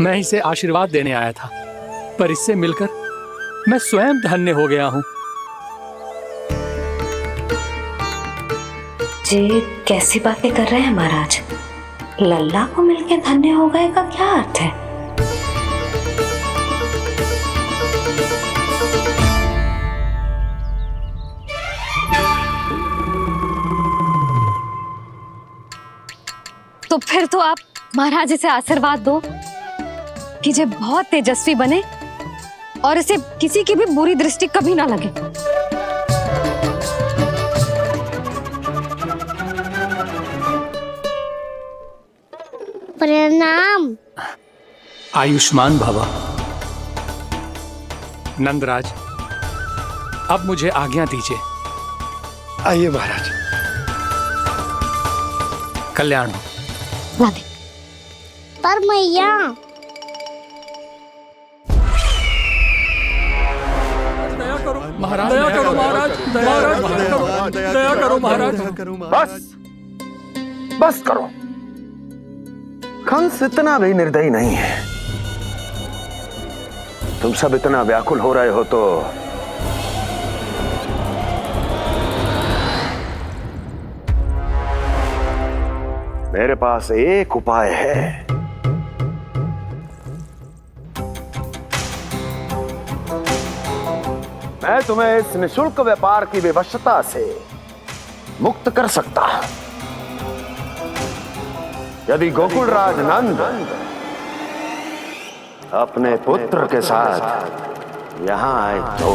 मैं इसे आशीर्वाद देने आया था, पर इससे मिलकर मैं स्वयं धन्य हो गया हूँ। जी कैसी बातें कर रहे हैं महाराज? लल्ला को मिलके धन्य हो गए का क्या अर्थ है? तो फिर तो आप महाराज इसे आशीर्वाद दो कि ये बहुत तेजस्वी बने और इसे किसी की भी बुरी दृष्टि कभी ना लगे। प्रणाम। आयुष्मान भव। नंदराज, अब मुझे आज्ञा दीजिए। आइए महाराज। कल्याण हो। राधे। पर मैया दया करो महाराज, दया करो महाराज, दया करो महाराज। बस करो। कंस इतना भी निर्दयी नहीं है। तुम सब इतना व्याकुल हो रहे हो तो मेरे पास एक उपाय है। मैं तुम्हें इस निशुल्क व्यापार की विवशता से मुक्त कर सकता। यदि गोकुलराज नंद अपने पुत्र के साथ यहां आए तो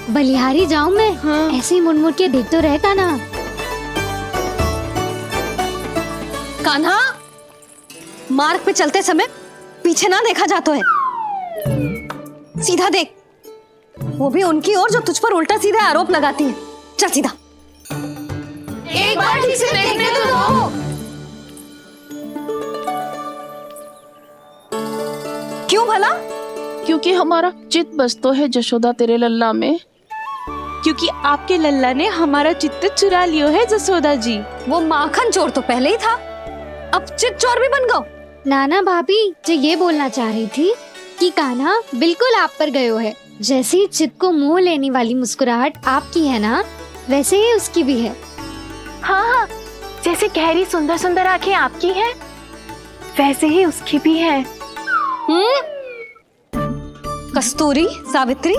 बलिहारी जाऊं मैं? हाँ। ऐसे ही मुड़ मुड़ के देख तो रहे कान्हा। कान्हा, मार्ग पे चलते समय पीछे ना देखा जाता है, सीधा देख। वो भी उनकी ओर जो तुझ पर उल्टा सीधे आरोप लगाती है। चल सीधा। एक बार ठीक से देखने तो दो। क्यों भला? क्योंकि हमारा चित्त बसतो है जशोदा तेरे लल्ला में। क्योंकि आपके लल्ला ने हमारा चित्त चुरा लियो है जसोदा जी। वो माखन चोर तो पहले ही था, अब चित्त चोर भी बन गो। नाना भाभी जो ये बोलना चाह रही थी कि कान्हा बिल्कुल आप पर गयो है। जैसे ही चित्त को मोह लेने वाली मुस्कुराहट आपकी है ना, वैसे ही उसकी भी है। हाँ हाँ, जैसे गहरी सुंदर सुंदर आंखें आपकी हैं, वैसे ही उसकी भी है। कस्तूरी, सावित्री,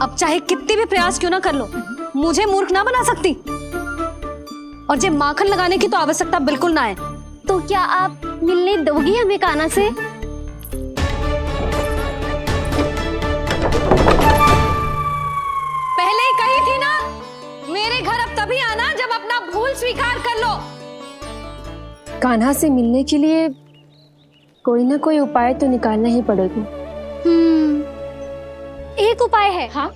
अब चाहे कितने भी प्रयास क्यों ना कर लो, मुझे मूर्ख ना बना सकती। और जे माखन लगाने की तो आवश्यकता बिल्कुल ना है। तो क्या आप मिलने दोगी हमें कान्हा से? पहले ही कही थी ना, मेरे घर अब तभी आना जब अपना भूल स्वीकार कर लो। कान्हा से मिलने के लिए कोई ना कोई उपाय तो निकालना ही पड़ेगा। एक उपाय है। हाँ?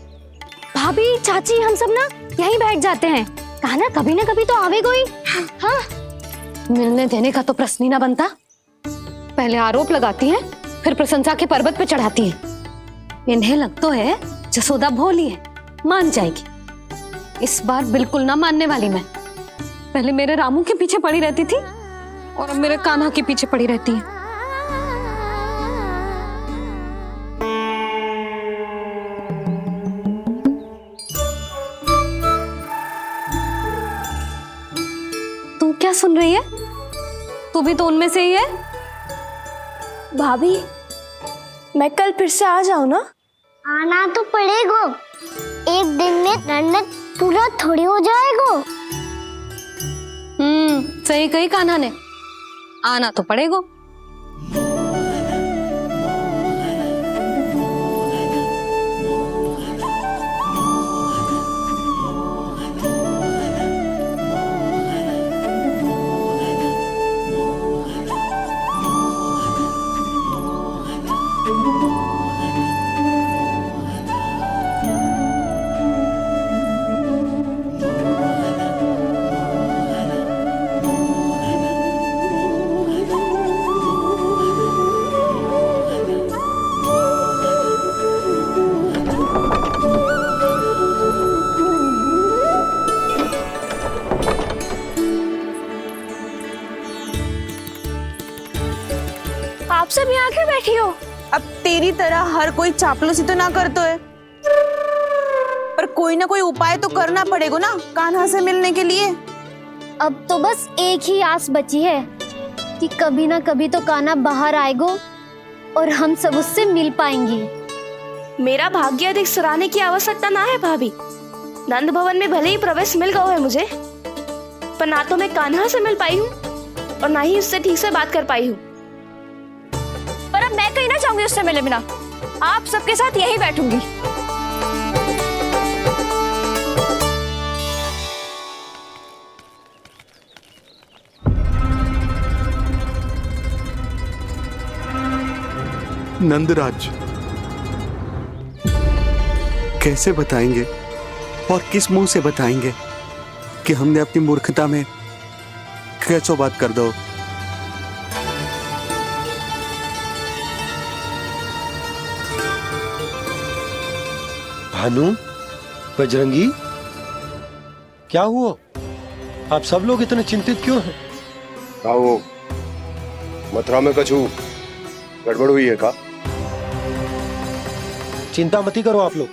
भाभी, चाची, हम सब ना यहीं बैठ जाते हैं। कान्हा कभी ना कभी तो आवेगा ही। हाँ। मिलने देने का तो प्रश्न ही ना बनता। पहले आरोप लगाती हैं, फिर प्रशंसा के पर्वत पे चढ़ाती हैं। इन्हें लगता है जसोदा भोली है, मान जाएगी। इस बार बिल्कुल ना मानने वाली मैं। पहले मेरे रामू के पीछे पड़ी रहती थी और अब मेरे कान्हा के पीछे पड़ी रहती है। तू क्या सुन रही है? तू भी तो उनमें से ही है। भाभी, मैं कल फिर से आ जाऊं ना? आना तो पड़ेगा। एक दिन में रन्नत पूरा थोड़ी हो जाएगा। सही कही कान्हा ने, आना तो पड़ेगा। सब यहाँ आके बैठी हो? अब तेरी तरह हर कोई चापलूसी तो ना करतो है, पर कोई ना कोई उपाय तो करना पड़ेगा ना कान्हा से मिलने के लिए। अब तो बस एक ही आस बची है कि कभी ना कभी तो कान्हा बाहर आएगो और हम सब उससे मिल पाएंगे। मेरा भाग्य अधिक सराहने की आवश्यकता ना है भाभी। नंद भवन में भले ही प्रवेश मिल गया है मुझे, पर ना तो मैं कान्हा से मिल पाई हूँ और ना ही उससे ठीक से बात कर पाई हूँ। पर अब मैं कहीं ना जाऊंगी उससे मिले बिना, आप सबके साथ यही बैठूंगी। नंदराज, कैसे बताएंगे और किस मुंह से बताएंगे कि हमने अपनी मूर्खता में कैसो बात कर दो। भानु, बजरंगी, क्या हुआ? आप सब लोग इतने चिंतित क्यों हैं? आओ, मथुरा में कछु गड़बड़ हुई है का? चिंता मती करो आप लोग,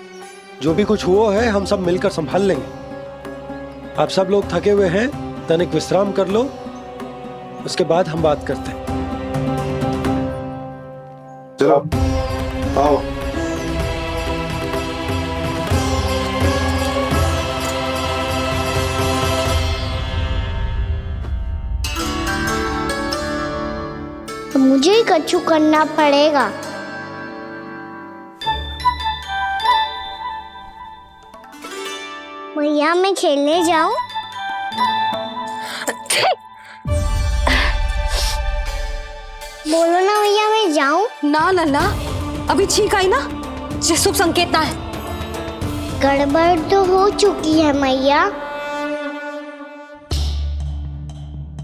जो भी कुछ हुआ है हम सब मिलकर संभाल लेंगे। आप सब लोग थके हुए हैं, तनिक विश्राम कर लो, उसके बाद हम बात करते हैं। चलो आओ। मुझे ही कछु करना पड़ेगा। भैया मैं खेलने जाऊं? बोलो ना भैया मैं जाऊं? ना लल्ला, अभी छींक आई ना, ये शुभ संकेत ना है। गड़बड़ तो हो चुकी है मैया।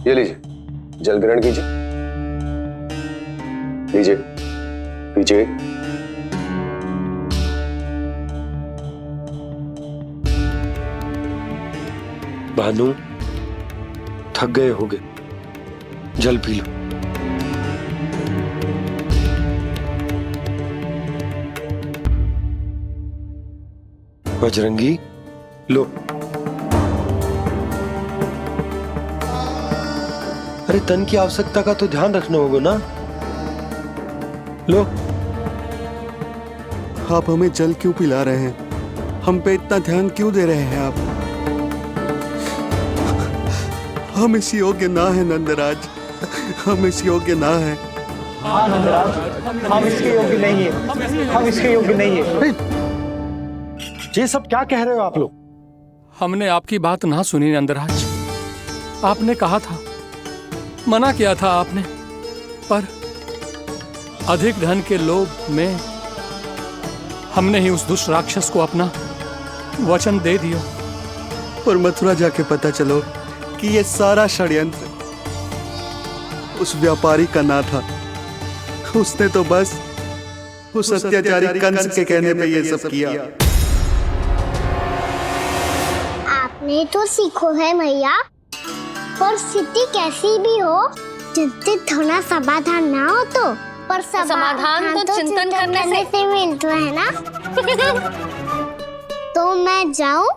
ये लीजिए, जल ग्रहण कीजिए। लीजिए, पीछे। भानु, थक गए होगे, जल पी लो। बजरंगी, लो। अरे तन की आवश्यकता का तो ध्यान रखना होगा ना, लो। आप हमें जल क्यों पिला रहे हैं? हम पे इतना ध्यान क्यों दे रहे हैं आप? हम इस योग्य ना है नंदराज, हम इस योग्य ना है। हाँ नंदराज, हम इसके योग्य नहीं है, हम इसके योग्य नहीं है। ये सब क्या कह रहे हो आप लोग? हमने आपकी बात ना सुनी नंदराज। आपने कहा था, मना किया था आपने, पर अधिक धन के लोभ में हमने ही उस दुष्ट राक्षस को अपना वचन दे दिया। पर मथुरा जाके पता चलो कि ये सारा षड्यंत्र उस व्यापारी का ना था। उसने तो बस उस अत्याचारी कंस के कहने पे ये सब किया। आपने तो सीखो है मैया, पर स्थिति कैसी भी हो, चिंतित होना समाधान ना हो तो, पर समाधान तो चिंतन करने से मिलता है ना। तो मैं जाऊं?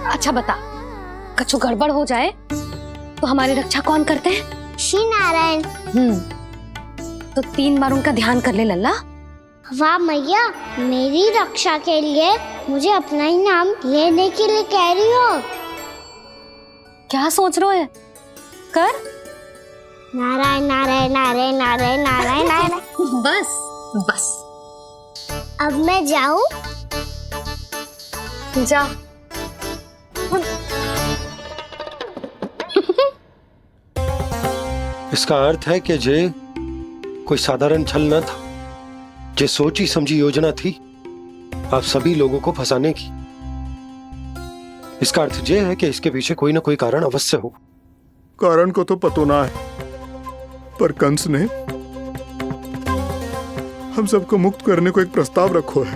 अच्छा बता, कछु गड़बड़ हो जाए तो हमारी रक्षा कौन करते हैं? श्री नारायण। तो 3 बार उनका ध्यान कर ले लल्ला। वाह मैया, मेरी रक्षा के लिए मुझे अपना ही नाम लेने के लिए कह रही हो? क्या सोच रहे हो? कर। नारायण नारायण नारायण नारायण नारायण नारायण। बस बस। अब मैं जाऊं? जा। इसका अर्थ है कि जे कोई साधारण छल न था, जे सोची समझी योजना थी आप सभी लोगों को फंसाने की। इसका अर्थ ये है कि इसके पीछे कोई ना कोई कारण अवश्य हो। कारण को तो पतो ना है, पर कंस ने हम सबको मुक्त करने को एक प्रस्ताव रखो है।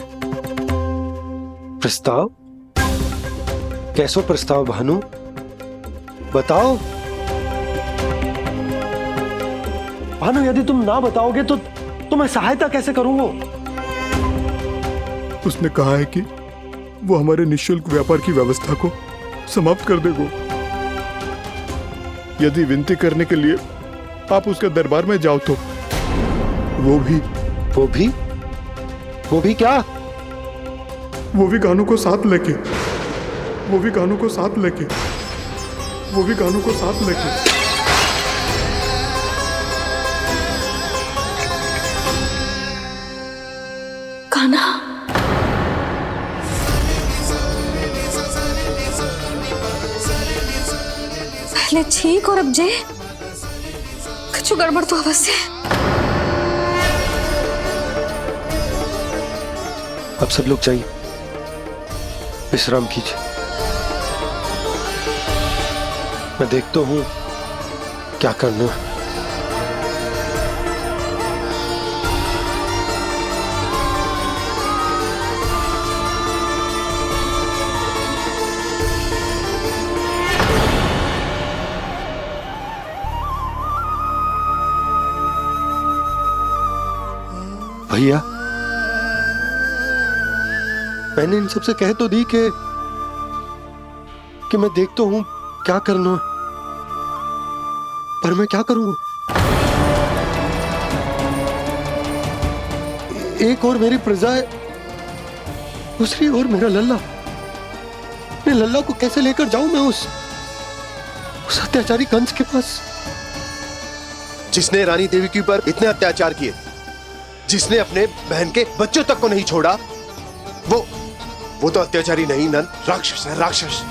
प्रस्ताव? कैसो प्रस्ताव भानु, बताओ। भानु यदि तुम ना बताओगे तो मैं सहायता कैसे करूंगा? उसने कहा है कि वो हमारे निःशुल्क व्यापार की व्यवस्था को समाप्त कर देगा यदि विनती करने के लिए आप उसके दरबार में जाओ तो। वो भी क्या? वो भी कानू को साथ लेके कान्हा, पहले ठीक और अब जे कुछ गड़बड़ तो अवश्य। अब सब लोग जाइए, विश्राम कीजिए। मैं देखता हूं क्या करना है। भैया, मैंने इन सबसे कह तो दी कि मैं देखता हूं क्या करना, पर मैं क्या करूंगा? एक और मेरी प्रजा है, दूसरी ओर मेरा लल्ला। मैं लल्ला को कैसे लेकर जाऊं मैं उस अत्याचारी कंस के पास? जिसने रानी देवी के ऊपर इतने अत्याचार किए, जिसने अपने बहन के बच्चों तक को नहीं छोड़ा, वो तो अत्याचारी नहीं नंद, राक्षस है, राक्षस।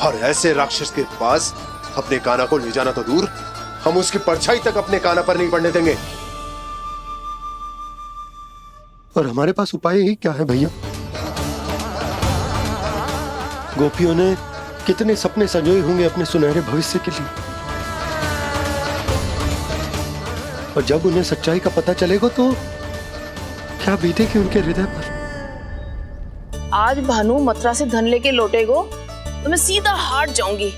और ऐसे राक्षस के पास अपने कान्हा को ले जाना तो दूर, हम उसकी परछाई तक अपने कान्हा पर नहीं पड़ने देंगे। और हमारे पास उपाय ही क्या है भैया? गोपियों ने कितने सपने संजोए होंगे अपने सुनहरे भविष्य के लिए, और जब उन्हें सच्चाई का पता चलेगा तो क्या बीतेगी उनके हृदय पर? आज भानु मथुरा से धन लेके लौटेगो तो मैं सीधा हाट जाऊंगी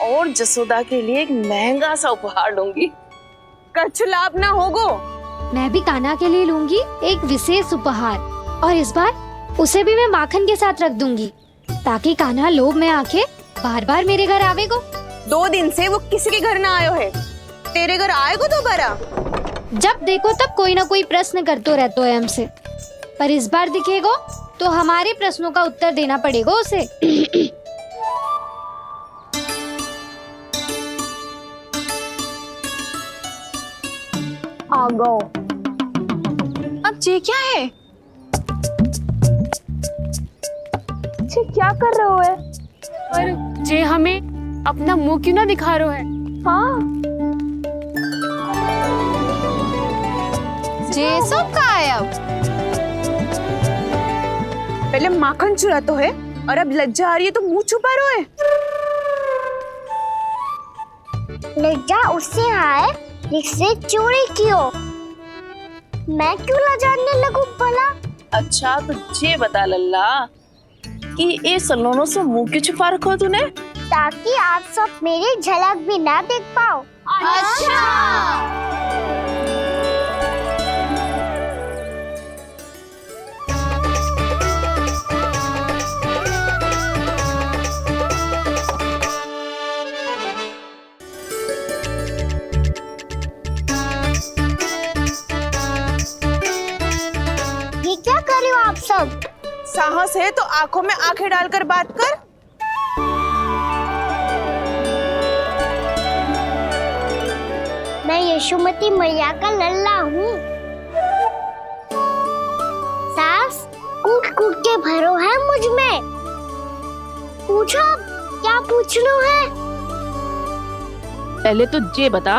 और जसोदा के लिए एक महंगा सा उपहार लूंगी। कछ लाभ ना होगो। मैं भी कान्हा के लिए लूंगी एक विशेष उपहार, और इस बार उसे भी मैं माखन के साथ रख दूंगी ताकि कान्हा लोभ में आके बार बार मेरे घर आवेगो। 2 दिन से वो किसी के घर ना आयो है, तेरे घर आएगो दोबारा? जब देखो तब कोई ना कोई प्रश्न करते रहते हो हमसे, पर इस बार दिखेगो तो हमारे प्रश्नों का उत्तर देना पड़ेगा उसे। आ गो। अब ये क्या है? ये क्या कर रहे हो है? पर जे हमें अपना मुंह क्यों ना दिखा रहे है? हाँ, जे सब का है अब? पहले माखन चुरा तो है और अब लज्जा आ रही है तो मुंह छुपा रहे है। लज्जा उससे आए जिससे चोरी कियो। मैं क्यों लजाने लगूं भला? अच्छा तो ये बता लल्ला कि ये सलोनों से मुंह क्यों छुपा रखो तूने? ताकि आप सब मेरी झलक भी ना देख पाओ। अच्छा। ये क्या कर रहे हो आप सब? साहस है तो आंखों में आंखें डालकर बात कर। मैं यशोमती मैया का लल्ला हूँ। सास कूट कूट के भरो है मुझ में। पूछो क्या पूछना है? पहले तो ये बता,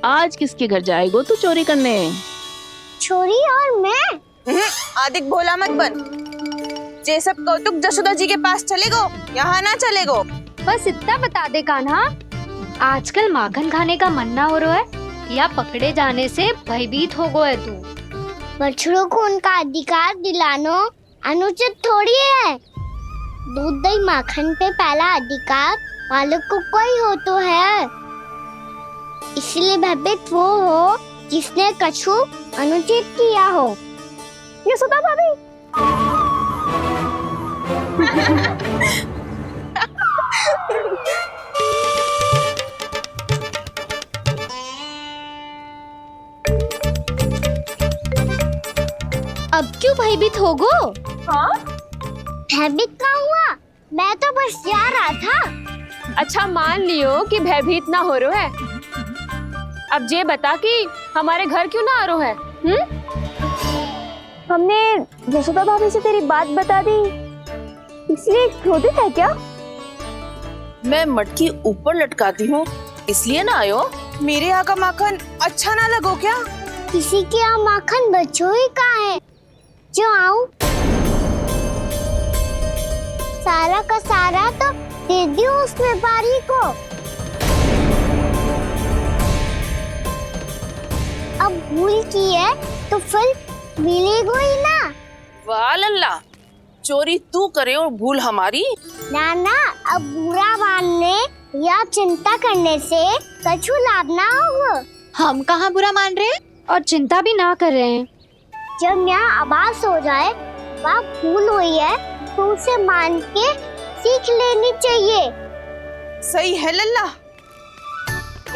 आज किसके घर जाएगो तू चोरी करने? छोरी और मैं? आदिक भोला मत बन। जे सब कौतुक जशोदा जी के पास चलेगो, यहाँ ना चलेगो। बस इतना बता दे कान्हा, आजकल माखन खाने का मन ना हो रहा है या पकड़े जाने से भयभीत हो गए तू? बछड़ों को उनका अधिकार दिलाना अनुचित थोड़ी है। दूध दही माखन पे पहला अधिकार मालिक को कोई हो तो है। इसलिए भयभीत वो हो जिसने कछु अनुचित किया हो। यशोदा भाभी। अब क्यों भयभीत हो गो? हाँ? भयभीत क्या हुआ? मैं तो बस जा रहा था। अच्छा मान लियो कि भयभीत ना हो रहा है। अब ये बता कि हमारे घर क्यों ना आ रहा है? हमने यशोदा भाभी से तेरी बात बता दी, इसलिए क्रोधित है क्या? मैं मटकी ऊपर लटकाती हूँ इसलिए ना आयो। मेरे यहाँ का माखन अच्छा ना लगो क्या? किसी के यहाँ माखन बच्चों ही कहाँ है जो आऊं? सारा का सारा तो दे दियो उस व्यापारी को। अब भूल की है तो फल मिलेगा ही ना। वाह लल्ला, चोरी तू करे और भूल हमारी। ना ना, अब बुरा मानने या चिंता करने से कछु लाभ ना होगा। हम कहाँ बुरा मान रहे हैं और चिंता भी ना कर रहे हैं। जब यहाँ आभास हो जाए वह भूल हुई है तो उसे मान के सीख लेनी चाहिए। सही है लल्ला,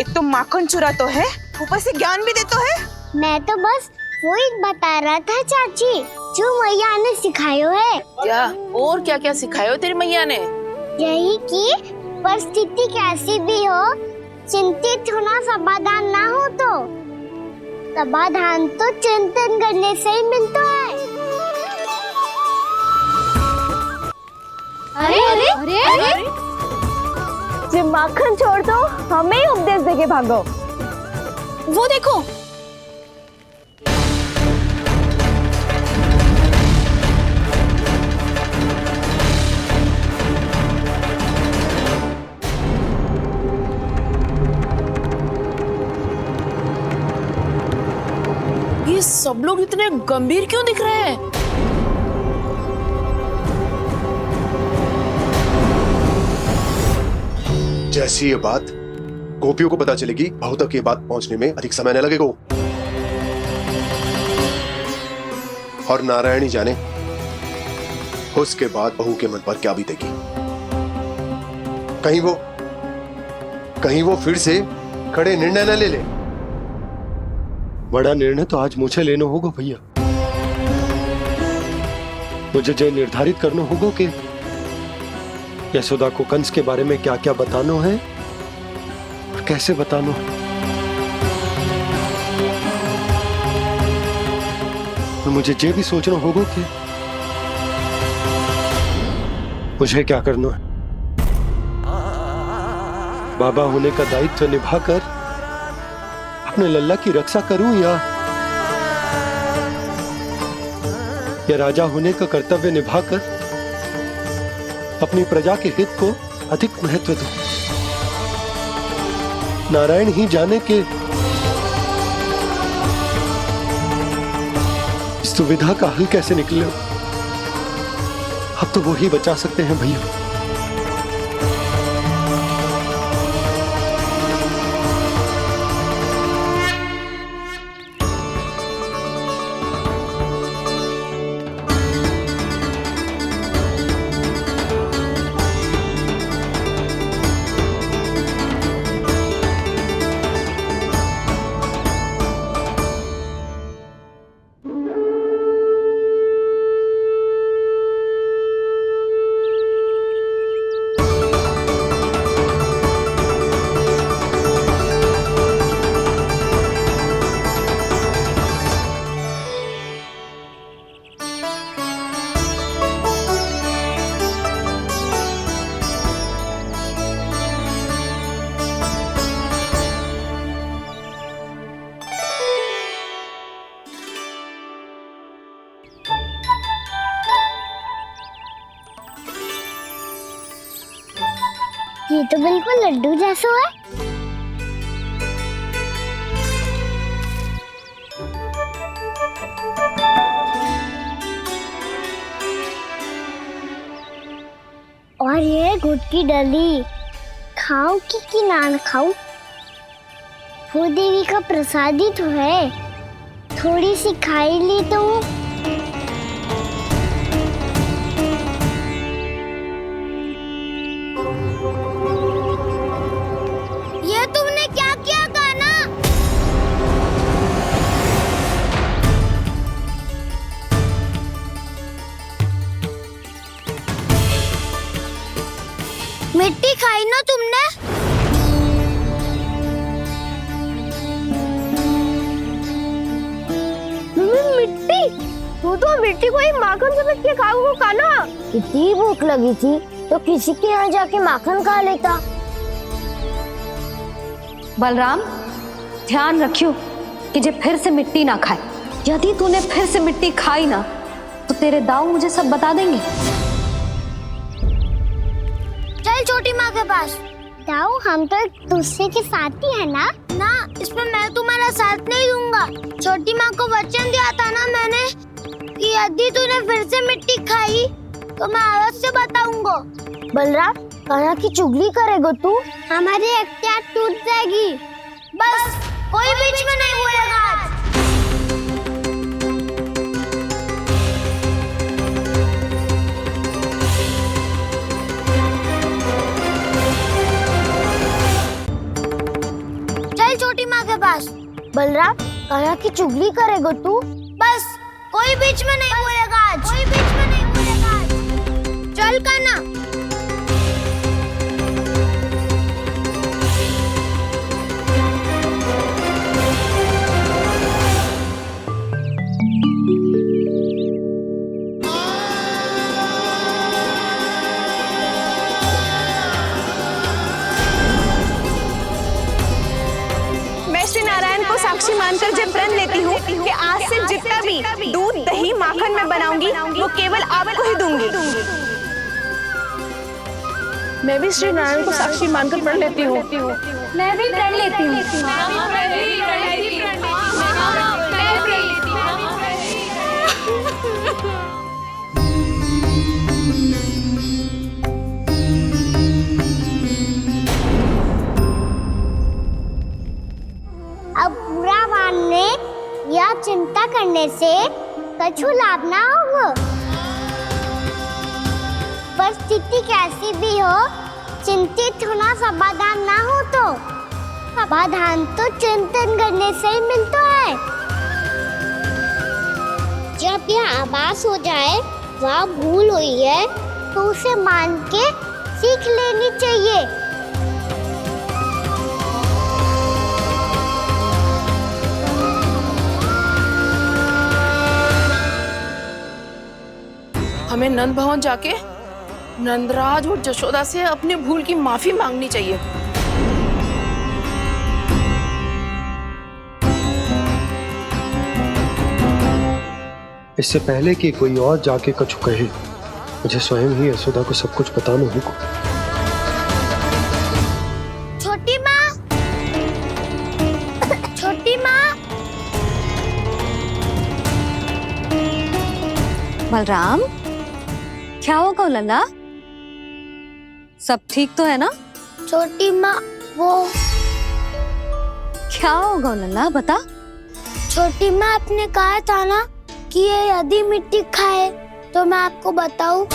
एक तो माखन चुरा तो है, ऊपर से ज्ञान भी देता है। मैं तो बस वही बता रहा था चाची जो मैया ने सिखायो है। क्या और क्या क्या सिखायो तेरी मैया ने? यही कि परिस्थिति कैसी भी हो चिंतित होना समाधान ना हो तो समाधान तो चिंतन करने से ही मिलता है। अरे अरे अरे, अरे? जो माखन छोड़ दो, हमें ही उपदेश देके भागो। वो देखो, ये सब लोग इतने गंभीर क्यों दिख रहे हैं? जैसी ये बात गोपियों को पता चलेगी, बहू तक ये बात पहुंचने में अधिक समय न लगेगा। और नारायण ही जाने उसके बाद बहू के मन पर क्या बीतेगी। कहीं वो फिर से खड़े निर्णय न ले ले। बड़ा निर्णय तो आज मुझे लेना होगा भैया। मुझे जो निर्धारित करना होगा कि यशोदा को कंस के बारे में क्या क्या बताना है और कैसे बताना है। और मुझे ये भी सोचना होगा कि मुझे क्या करना है। बाबा होने का दायित्व निभाकर अपने लल्ला की रक्षा करूं या राजा होने का कर्तव्य निभाकर अपनी प्रजा के हित को अधिक महत्व दूं। नारायण ही जाने के इस दुविधा का हल कैसे निकले। अब तो वो ही बचा सकते हैं भैया। ये तो बिल्कुल लड्डू जैसा है। और ये गुड़ की डली खाऊं कि ना खाऊं? भूदेवी का प्रसाद ही तो है, थोड़ी सी खाई ली तो। ये तुमने क्या किया कान्हा? मिट्टी खाई ना तुमने? मिट्टी? तू तो मिट्टी को ही माखन से पीट के खाओगे कान्हा। इतनी भूख लगी थी तो किसी के यहाँ जाके माखन खा लेता। बलराम, ध्यान रखियो कि जे फिर से मिट्टी ना खाए। यदि तूने फिर से मिट्टी खाई ना तो तेरे दाऊ मुझे सब बता देंगे। चल छोटी माँ के पास। दाऊ, हम तो एक दूसरे के साथी है ना? ना, इसमें मैं तुम्हारा साथ नहीं दूंगा। छोटी माँ को वचन दिया था ना मैंने कि यदि तूने फिर से मिट्टी खाई तो मैं आवाज से बताऊंगा। बलराम, कान्हा की चुगली करेगा तू? हमारी अख्तियार टूट जाएगी। बस कोई बीच में नहीं बोलेगा आज। चल छोटी माँ के पास। बलराम, कान्हा की चुगली करेगा तू? बस कोई बीच में नहीं बोलेगा आज। कोई बीच में नहीं बोलेगा आज। चल कान्हा। श्री नारायण को साक्षी मानकर जब प्रण लेती हूँ कि आज से जितना भी दूध दही माखन मैं बनाऊंगी वो केवल आपको ही दूंगी। मैं भी श्री नारायण को साक्षी मानकर प्रण लेती हूँ। मैं भी प्रण लेती हूँ। अब बुरा मानने या चिंता करने से कछु लाभ ना होगा। परिस्थिति कैसी भी हो, चिंतित होना समाधान ना हो तो समाधान तो चिंतन करने से ही मिलता है। जब यह आभास हो जाए वह भूल हुई है तो उसे मान के सीख लेनी चाहिए। हमें नंद भवन जाके नंदराज और जशोदा से अपनी भूल की माफी मांगनी चाहिए। इससे पहले कि कोई और जाके कछु कहे, मुझे स्वयं ही यशोदा को सब कुछ बताना होगा। छोटी माँ, छोटी माँ। बलराम, क्या होगा लल्ला? सब ठीक तो है ना? छोटी माँ, वो क्या होगा लल्ला, बता। छोटी माँ, आपने कहा था ना कि ये यदि मिट्टी खाए तो मैं आपको बताऊं।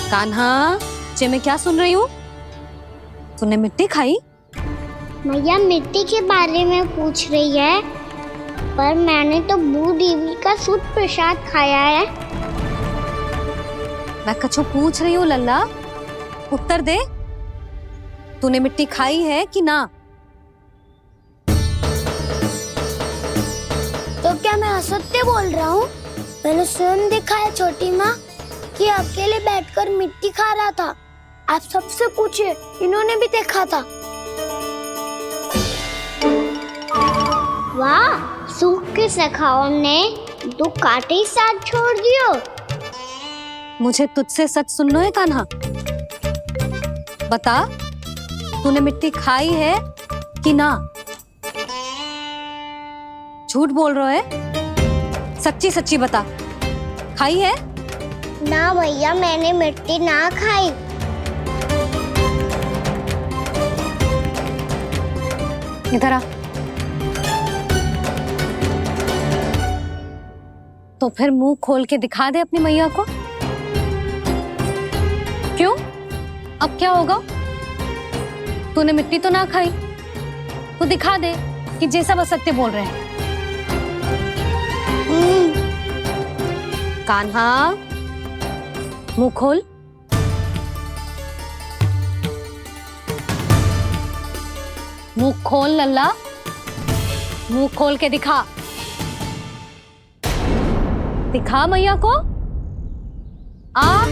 कान्हा, जे मैं क्या सुन रही हूँ? तूने मिट्टी खाई? मैया मिट्टी के बारे में पूछ रही है, पर मैंने तो भूदेवी का शुद्ध प्रसाद खाया है। मैं कछु पूछ रही हूँ लल्ला, उत्तर दे। तूने मिट्टी खाई है कि ना? तो क्या मैं असत्य बोल रहा हूँ? मैंने स्वयं देखा है छोटी माँ कि अकेले बैठकर मिट्टी खा रहा था। आप सबसे पूछिए, इन्होंने भी देखा था। वाह, सूख के सखाओ ने 2 कांटे ही साथ छोड़ दियो। मुझे तुझसे सच सुनना है कान्हा। बता, तूने मिट्टी खाई है कि ना? झूठ बोल रहा है, सच्ची सच्ची बता, खाई है? ना भैया, मैंने मिट्टी ना खाई। इधर आ। तो फिर मुंह खोल के दिखा दे अपनी मैया को। क्यों? अब क्या होगा? तूने मिट्टी तो ना खाई, तो दिखा दे कि जैसा वो सत्य बोल रहे हैं। कान्हा, मुंह खोल। मुंह खोल लल्ला, मुंह खोल के दिखा। दिखा मैया को। आ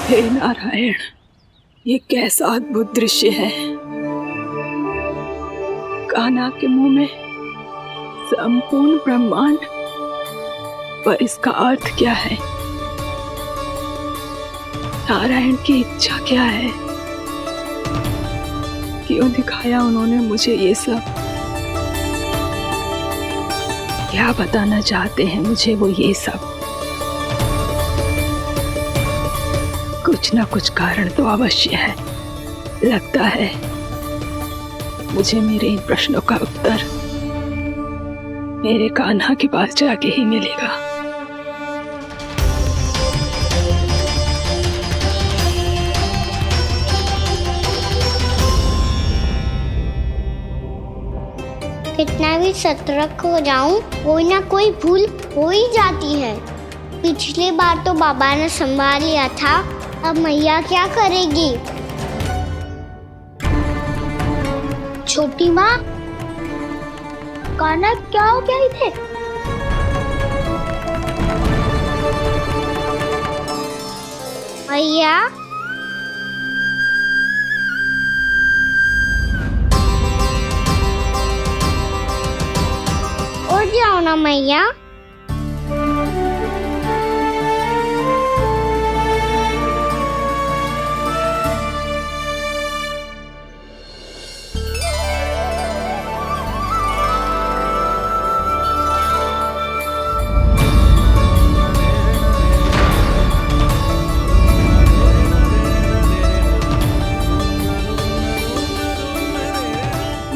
हे नारायण, ये कैसा अद्भुत दृश्य है। कान्हा के मुंह में संपूर्ण ब्रह्मांड, पर इसका अर्थ क्या है? नारायण की इच्छा क्या है? क्यों दिखाया उन्होंने मुझे ये सब? क्या बताना चाहते हैं मुझे वो ये सब? कुछ ना कुछ कारण तो अवश्य है। लगता है मुझे मेरे इन प्रश्नों का उत्तर मेरे कान्हा के पास जाके ही मिलेगा। कितना भी सतर्क हो जाऊं, कोई ना कोई भूल हो ही जाती है। पिछली बार तो बाबा ने संभाल लिया था, अब मैया क्या करेगी? छोटी माँ, कान्हा क्या हो गया इधर? मैया, उठ जाओ ना मैया।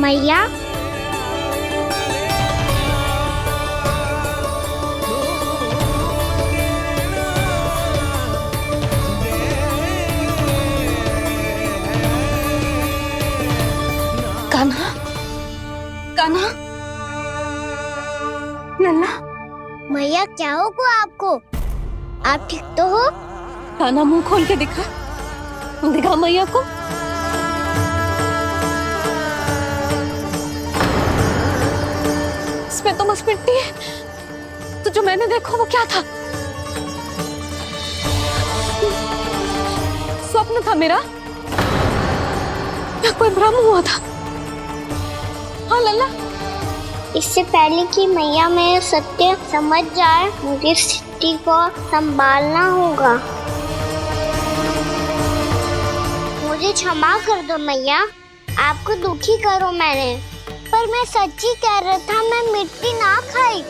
मैया, कान्हा, कान्हा, लल्ला, मैया क्या होगा आपको? आप ठीक तो हो? कान्हा मुंह खोल के दिखा, दिखा मैया को। इसमें तो बस मिट्टी है, तो जो मैंने देखा वो क्या था? स्वप्न था मेरा या कोई भ्रम हुआ था? हाँ लल्ला, इससे पहले कि मैया मैं सत्य समझ जाए, मुझे सिटी को संभालना होगा। मुझे क्षमा कर दो मैया, आपको दुखी करो मैंने, पर मैं सच्ची कह रहा था, मैं मिट्टी ना खाई,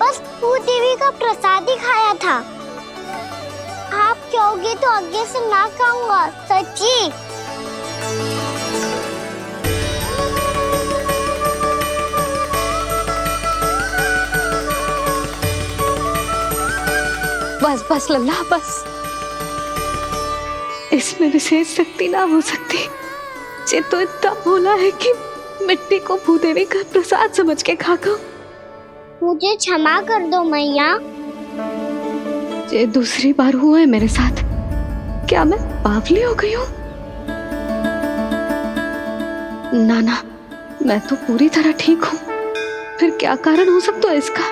बस भू देवी का प्रसाद ही खाया था। आप कहोगे तो आगे से ना खाऊंगा, सच्ची। बस बस लल्ला, बस। इसमें विशेष शक्ति ना हो सकती। ये तो इतना भोला है कि मिट्टी को भूदेवी का प्रसाद समझ के खागा। मुझे क्षमा कर दो मैया। ये दूसरी बार हुआ है मेरे साथ। क्या मैं बावली हो गई हूँ? ना, मैं तो पूरी तरह ठीक हूँ। फिर क्या कारण हो सकता है इसका?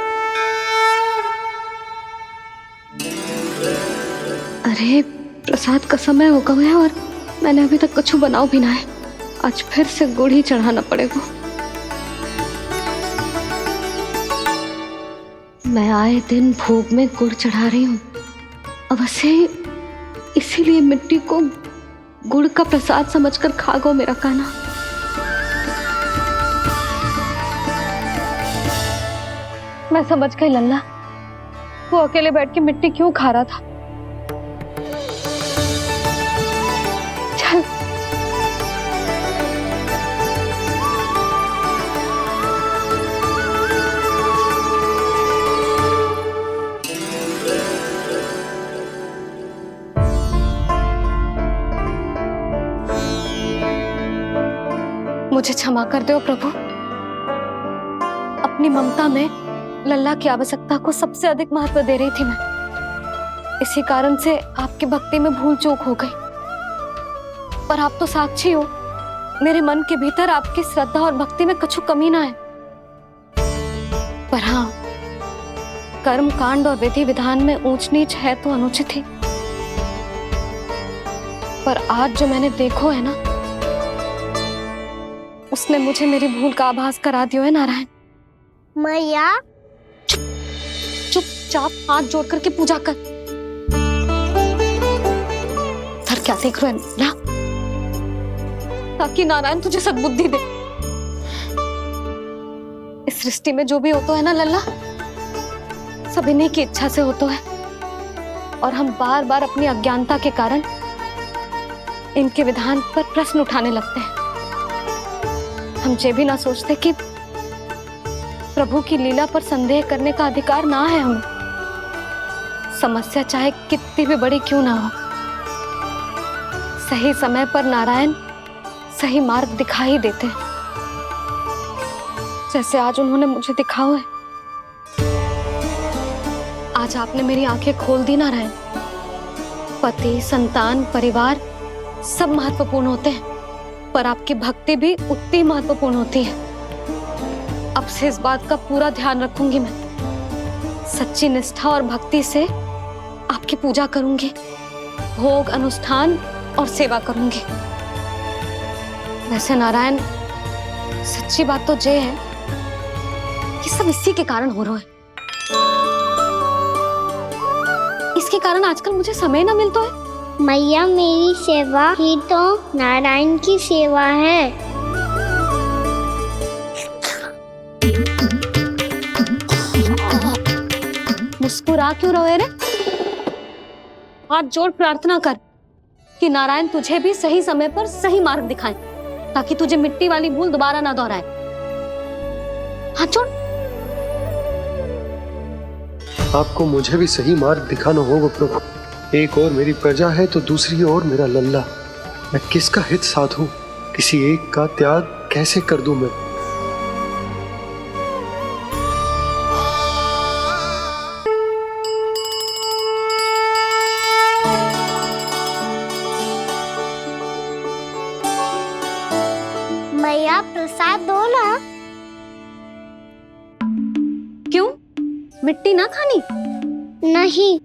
अरे प्रसाद का समय हो गया है और मैंने अभी तक कुछ बनाओ भी ना है। आज फिर से गुड़ ही चढ़ाना पड़ेगा। मैं आए दिन भोग में गुड़ चढ़ा रही हूँ, अवश्य इसीलिए मिट्टी को गुड़ का प्रसाद समझकर खागो मेरा कान्हा। मैं समझ गई लल्ला, वो अकेले बैठ के मिट्टी क्यों खा रहा था। चल मुझे क्षमा कर दो प्रभु। अपनी ममता में लल्ला की आवश्यकता को सबसे अधिक महत्व दे रही थी मैं। इसी कारण से आपकी भक्ति में भूल चूक हो गई। पर आप तो साक्षी हो, मेरे मन के भीतर आपकी श्रद्धा और भक्ति में कछु कमी ना है। पर हाँ, कर्म कांड और विधि विधान में ऊंच नीच है तो अनुचित ही। पर आज जो मैंने देखो है ना, उसने मुझे मेरी भूल का आभास करा दियो है नारायण। मैया चुपचाप हाथ जोड़ करके पूजा कर। सर क्या देख रहे हैं ना, ताकि नारायण तुझे सद्बुद्धि दे। इस सृष्टि में जो भी होता है ना लल्ला, सब इन्हीं की इच्छा से होता है। और हम बार बार अपनी अज्ञानता के कारण इनके विधान पर प्रश्न उठाने लगते हैं। हम ये भी ना सोचते कि प्रभु की लीला पर संदेह करने का अधिकार ना है हमें। समस्या चाहे कितनी भी बड़ी क्यों ना हो, सही समय पर नारायण सही मार्ग दिखा ही देते हैं, जैसे आज उन्होंने मुझे दिखाओ है। आज आपने मेरी आंखें खोल दी नारायण। पति, संतान, परिवार सब महत्वपूर्ण होते हैं, पर आपकी भक्ति भी उतनी महत्वपूर्ण होती है। अब से इस बात का पूरा ध्यान रखूंगी मैं। सच्ची निष्ठा और भक्ति से आपकी पूजा करूंगी, भोग, अनुष्ठान और सेवा करूंगी। वैसे नारायण, सच्ची बात तो ये है कि सब इसी के कारण हो रहा है। इसके कारण आजकल मुझे समय ना मिलता है। मैया मेरी सेवा ही तो नारायण की सेवा है। मुस्कुरा क्यों रहे रे? हाथ जोड़ प्रार्थना कर कि नारायण तुझे भी सही समय पर सही मार्ग दिखाएं, ताकि तुझे मिट्टी वाली भूल दोबारा ना दोहराए। हाथ जोड़। आपको मुझे भी सही मार्ग दिखाना होगा प्रभु। एक और मेरी प्रजा है तो दूसरी ओर मेरा लल्ला। मैं किसका हित साधूं? किसी एक का त्याग कैसे कर दूं मैं? मैया प्रसाद दो ना। क्यों? मिट्टी ना खानी? नहीं।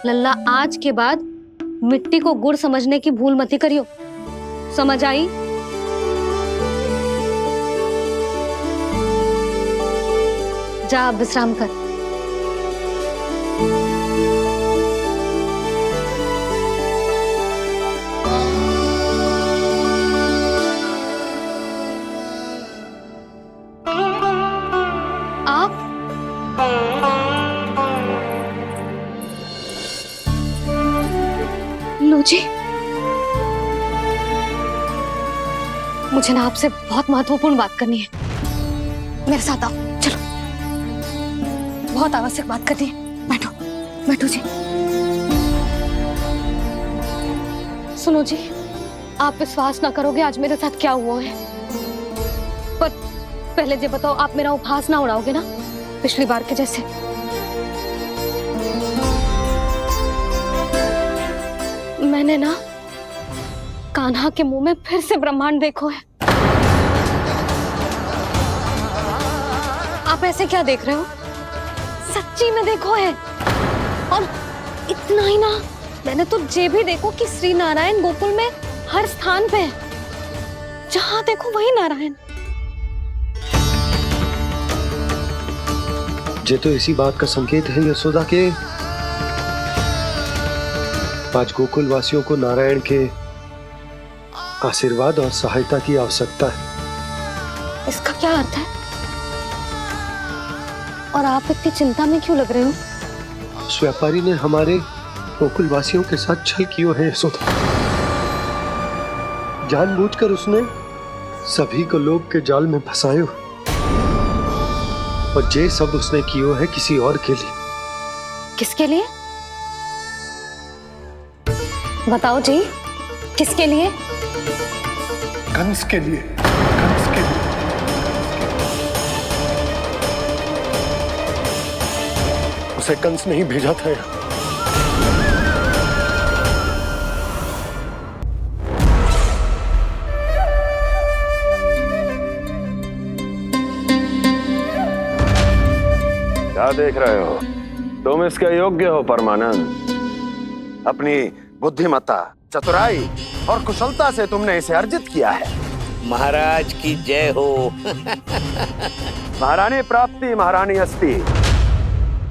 लल्ला, आज के बाद मिट्टी को गुड़ समझने की भूल मत ही करियो, समझ आई? जा अब विश्राम कर। लो जी, मुझे ना आपसे बहुत महत्वपूर्ण बात करनी है। मेरे साथ आओ, चलो। बहुत आवश्यक बात करनी है। बैठो, बैठो जी। सुनो जी, आप विश्वास ना करोगे आज मेरे साथ क्या हुआ है। पर पहले ये बताओ, आप मेरा उपहास ना उड़ाओगे ना पिछली बार के जैसे? मैंने ना कान्हा के मुंह में फिर से ब्रह्मांड देखो है। आप ऐसे क्या देख रहे हो? सच्ची में देखो है। और इतना ही ना, मैंने तो ये भी देखो कि श्री नारायण गोकुल में हर स्थान पे है, जहां देखो वही नारायण। ये तो इसी बात का संकेत है यशोदा के आज गोकुल वासियों को नारायण के आशीर्वाद और सहायता की आवश्यकता है। इसका क्या अर्थ है? और आप इतनी चिंता में क्यों लग रहे हो? उस व्यापारी ने हमारे गोकुल वासियों के साथ छल किया है यशोदा। जानबूझकर उसने सभी को लोभ के जाल में फंसायो, और ये सब उसने किया है किसी और के लिए। किसके लिए? बताओ जी, किसके लिए? कंस के लिए। कंस के लिए। उसे कंस नहीं भेजा था यहाँ। क्या देख रहे हो? तुम इसके योग्य हो परमानंद। अपनी बुद्धिमत्ता, चतुराई और कुशलता से तुमने इसे अर्जित किया है। महाराज की जय हो। महारानी प्राप्ति महारानी अस्ति।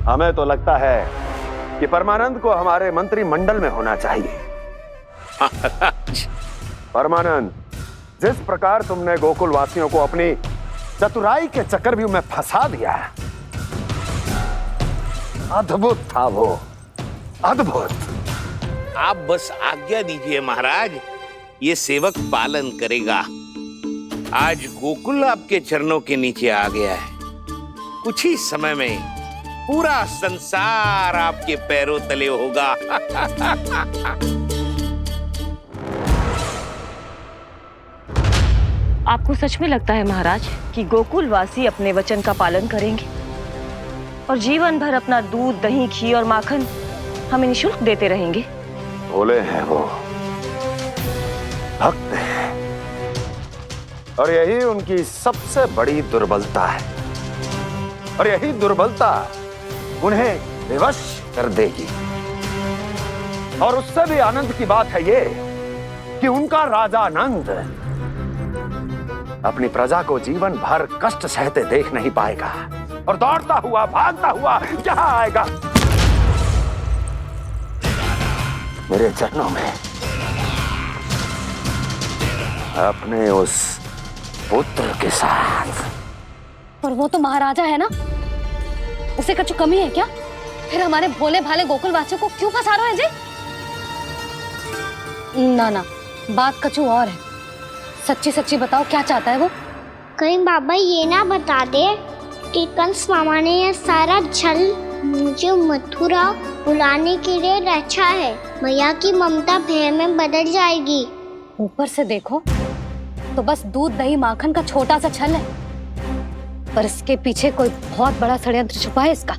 हमें तो लगता है कि परमानंद को हमारे मंत्रिमंडल में होना चाहिए। परमानंद, जिस प्रकार तुमने गोकुल वासियों को अपनी चतुराई के चक्रव्यूह में फंसा दिया, अद्भुत था वो, अद्भुत। आप बस आज्ञा दीजिए महाराज, ये सेवक पालन करेगा। आज गोकुल आपके चरणों के नीचे आ गया है। कुछ ही समय में पूरा संसार आपके पैरों तले होगा। आपको सच में लगता है महाराज कि गोकुल वासी अपने वचन का पालन करेंगे और जीवन भर अपना दूध, दही, घी और माखन हमें निःशुल्क देते रहेंगे? भोले हैं वो, भक्त हैं, और यही उनकी सबसे बड़ी दुर्बलता है। और यही दुर्बलता उन्हें विवश कर देगी। और उससे भी आनंद की बात है ये कि उनका राजा नंद अपनी प्रजा को जीवन भर कष्ट सहते देख नहीं पाएगा और दौड़ता हुआ, भागता हुआ यहां आएगा मेरे चरणों में, अपने उस पुत्र के साथ। पर वो तो महाराजा है ना, उसे कुछ कमी है क्या? फिर हमारे भोले भाले गोकुल वासियों को क्यों फंसा रहे हैं जी? ना ना, बात कछु और है। सच्ची सच्ची बताओ, क्या चाहता है वो? कहीं बाबा ये ना बता दे कि कंस मामा ने यह सारा छल मुझे मथुरा बुलाने के लिए रचा है। मैया की ममता भय में बदल जाएगी। ऊपर से देखो तो बस दूध दही माखन का छोटा सा छल है, पर इसके पीछे कोई बहुत बड़ा षड्यंत्र छुपा है इसका।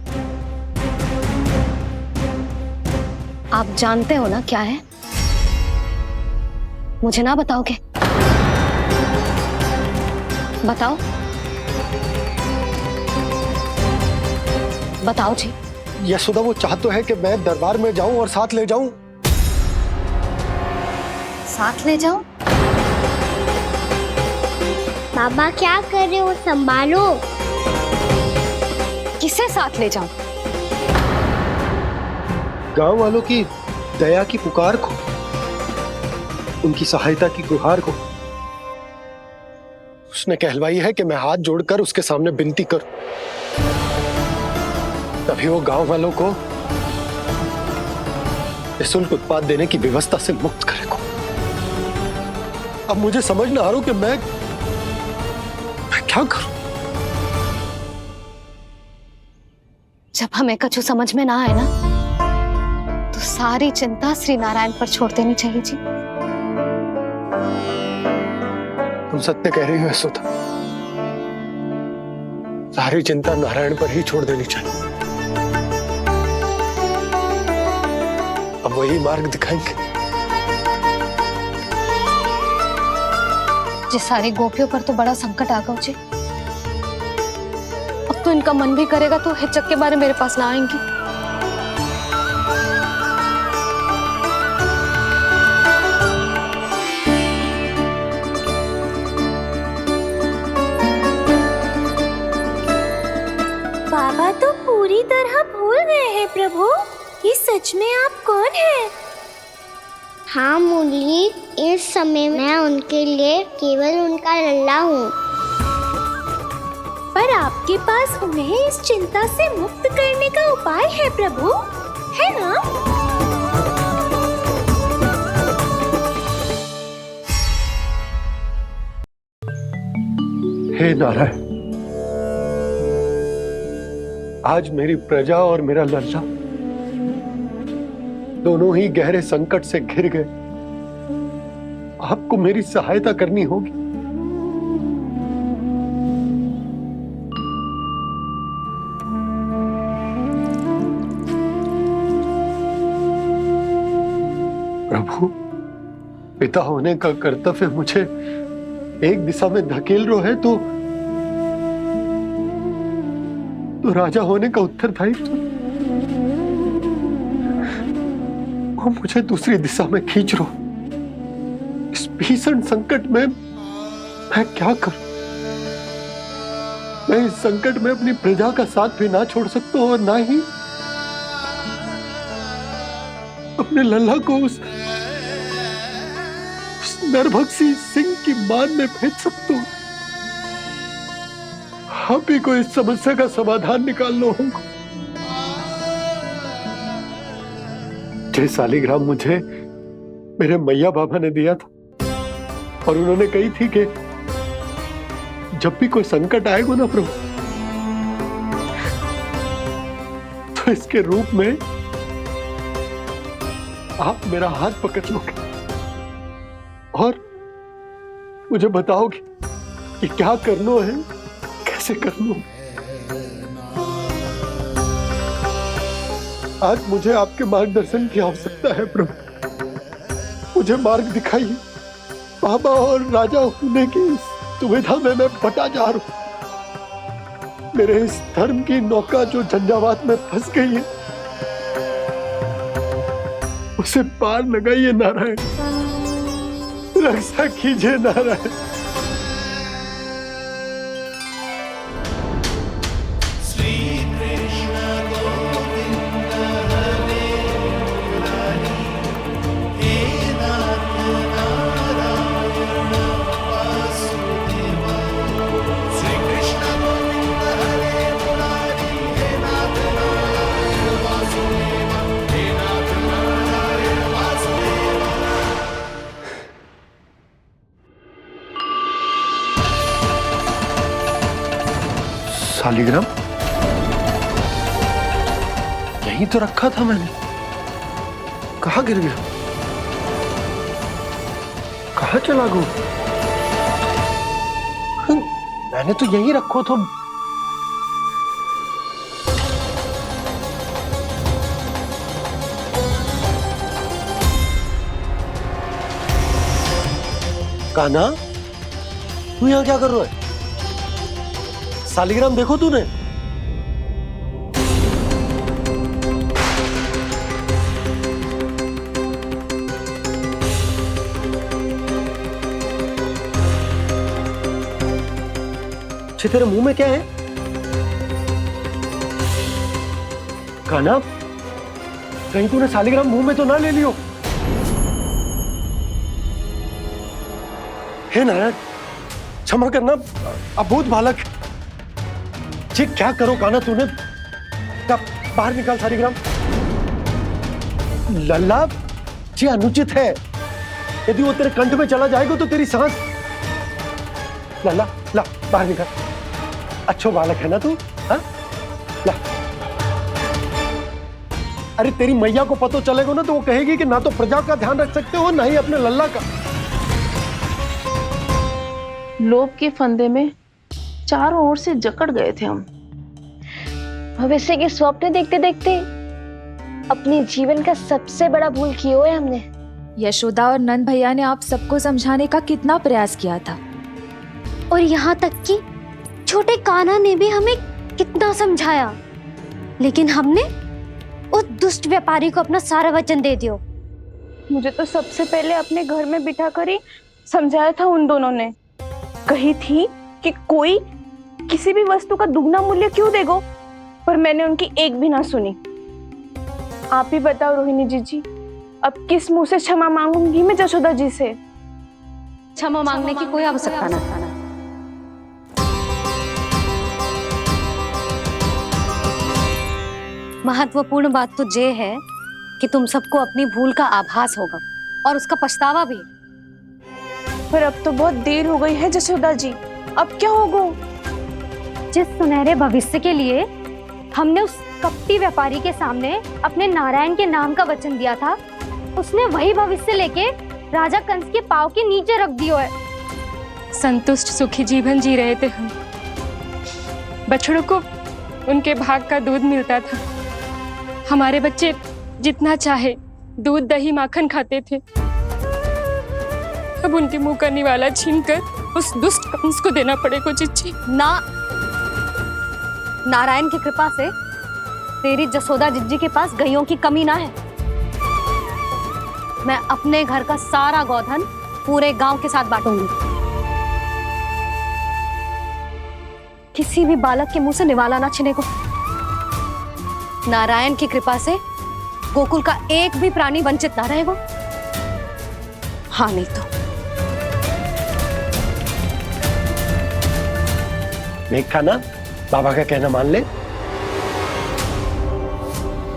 आप जानते हो ना क्या है? मुझे ना बताओगे? बताओ बताओ जी। यशोदा, वो चाह तो है कि मैं दरबार में जाऊं और साथ ले जाऊं। साथ ले जाऊं? बाबा क्या कर रहे हो, संभालो। किसे साथ ले जाऊं? गांव वालों की दया की पुकार को, उनकी सहायता की गुहार को। उसने कहलवाई है कि मैं हाथ जोड़कर उसके सामने विनती करूं, तभी वो गांव वालों को निःशुल्क उत्पाद देने की व्यवस्था से मुक्त करेगा। अब मुझे समझ ना आ रहा कि मैं क्या करूं। जब हमें कछु समझ में ना आए ना, तो सारी चिंता श्री नारायण पर छोड़ देनी चाहिए जी। तुम सत्य कह रही हो यशोदा, सारी चिंता नारायण पर ही छोड़ देनी चाहिए। अब वही मार्ग दिखाएंगे। जी सारी गोपियों पर तो बड़ा संकट आ गया जी। अब तो इनका मन भी करेगा तो हिचक के बारे मेरे पास ना आएंगी। बाबा तो पूरी तरह भूल गए हैं प्रभु, ये सच में आप कौन हैं? हाँ मुरली, इस समय मैं उनके लिए केवल उनका लल्ला हूँ। पर आपके पास उन्हें इस चिंता से मुक्त करने का उपाय है प्रभु, है ना? हे नारायण, आज मेरी प्रजा और मेरा लल्ला दोनों ही गहरे संकट से घिर गए। आपको मेरी सहायता करनी होगी। प्रभु, पिता होने का कर्तव्य मुझे एक दिशा में धकेल रहा है तो राजा होने का उत्तरदायित्व वो मुझे दूसरी दिशा में खींच रहा। इस भीषण संकट में मैं क्या करूं? मैं इस संकट में अपनी प्रजा का साथ भी ना छोड़ सकता हूं और ना ही अपने लल्ला को उस नरभक्षी सिंह की मान में भेज सकता हूं। आप ही को इस समस्या का समाधान निकालना होगा। जय शालिग्राम मुझे मेरे मैया बाबा ने दिया था और उन्होंने कही थी कि जब भी कोई संकट आएगा ना प्रभु, तो इसके रूप में आप मेरा हाथ पकड़ लोगे और मुझे बताओगे कि क्या करना है, कैसे करना है। आज मुझे आपके मार्गदर्शन की आवश्यकता है प्रभु, मुझे मार्ग दिखाइए। बाबा और राजा होने की दुविधा में मैं बटा जा रहा हूं। मेरे इस धर्म की नौका जो झंझावात में फंस गई है, उसे पार लगाइए नारायण, रक्षा कीजिए नारायण। शालिग्राम यहीं तो रखा था मैंने, कहाँ गिर गया, कहाँ चला गया? मैंने तो यही रखो तुम। कान्हा, तू यहाँ क्या कर रहा है? सालिग्राम देखो तूने? तेरे मुंह में क्या है? कान्हा, कहीं तूने सालिग्राम मुंह में तो ना ले लियो? हे नारायण, क्षमा करना, अबोध बालक। जी क्या करो कान्हा तूने? क्या बाहर निकाल सालिग्राम। लल्ला, जी अनुचित है। यदि वो तेरे कंठ में चला जाएगा तो तेरी सांस। लल्ला, ला बाहर निकाल। अच्छो बालक है ना तू? हाँ? ला। अरे तेरी मैया को पता चलेगा ना तो वो कहेगी कि ना तो प्रजा का ध्यान रख सकते हो ना ही अपने लल्ला का। लोभ के फंदे में चारों ओर से जकड़ गए थे हम। भविष्य के स्वप्न देखते देखते अपने जीवन का सबसे बड़ा भूल किया है हमने। यशोदा और नंद भैया ने आप सबको समझाने का कितना प्रयास किया था, और यहाँ तक कि छोटे कान्हा ने भी हमें कितना समझाया, लेकिन हमने उस दुष्ट व्यापारी को अपना सारा वचन दे दिया। मुझे तो सबसे पहले अपने घर में बिठा कर ही समझाया था उन दोनों ने। कही थी कि कोई किसी भी वस्तु का दुगना मूल्य क्यों देगो, पर मैंने उनकी एक भी ना सुनी। आप ही बताओ रोहिणी जी, अब किस मुंह से क्षमा मांगूंगी मैं जशोदा जी से? क्षमा मांगने की कोई आवश्यकता नहीं। महत्वपूर्ण बात तो ये है कि तुम सबको अपनी भूल का आभास होगा और उसका पछतावा भी। पर अब तो बहुत देर हो गई है जशोदा जी, अब क्या होगा? जिस सुनहरे भविष्य के लिए हमने उस कपटी व्यापारी के सामने अपने नारायण के नाम का वचन दिया था, उसने वही भविष्य लेके राजा कंस के पांव के नीचे रख दिया है। संतुष्ट सुखी जीवन जी रहे थे हम। बछड़ों को उनके भाग का दूध मिलता था। हमारे बच्चे जितना चाहे दूध दही माखन खाते थे। अब उनके मुंह का निवाला छीनकर उस दुष्ट कंस को देना पड़ेगा चिच्ची। ना, नारायण की कृपा से तेरी जसोदा जिज्जी के पास गायों की कमी ना है। मैं अपने घर का सारा गोधन पूरे गांव के साथ बांटूंगी। किसी भी बालक के मुंह से निवाला ना छिने को। नारायण की कृपा से गोकुल का एक भी प्राणी वंचित ना रहेगा। हाँ नहीं तो देख कान्हा, बाबा का कहना मान ले।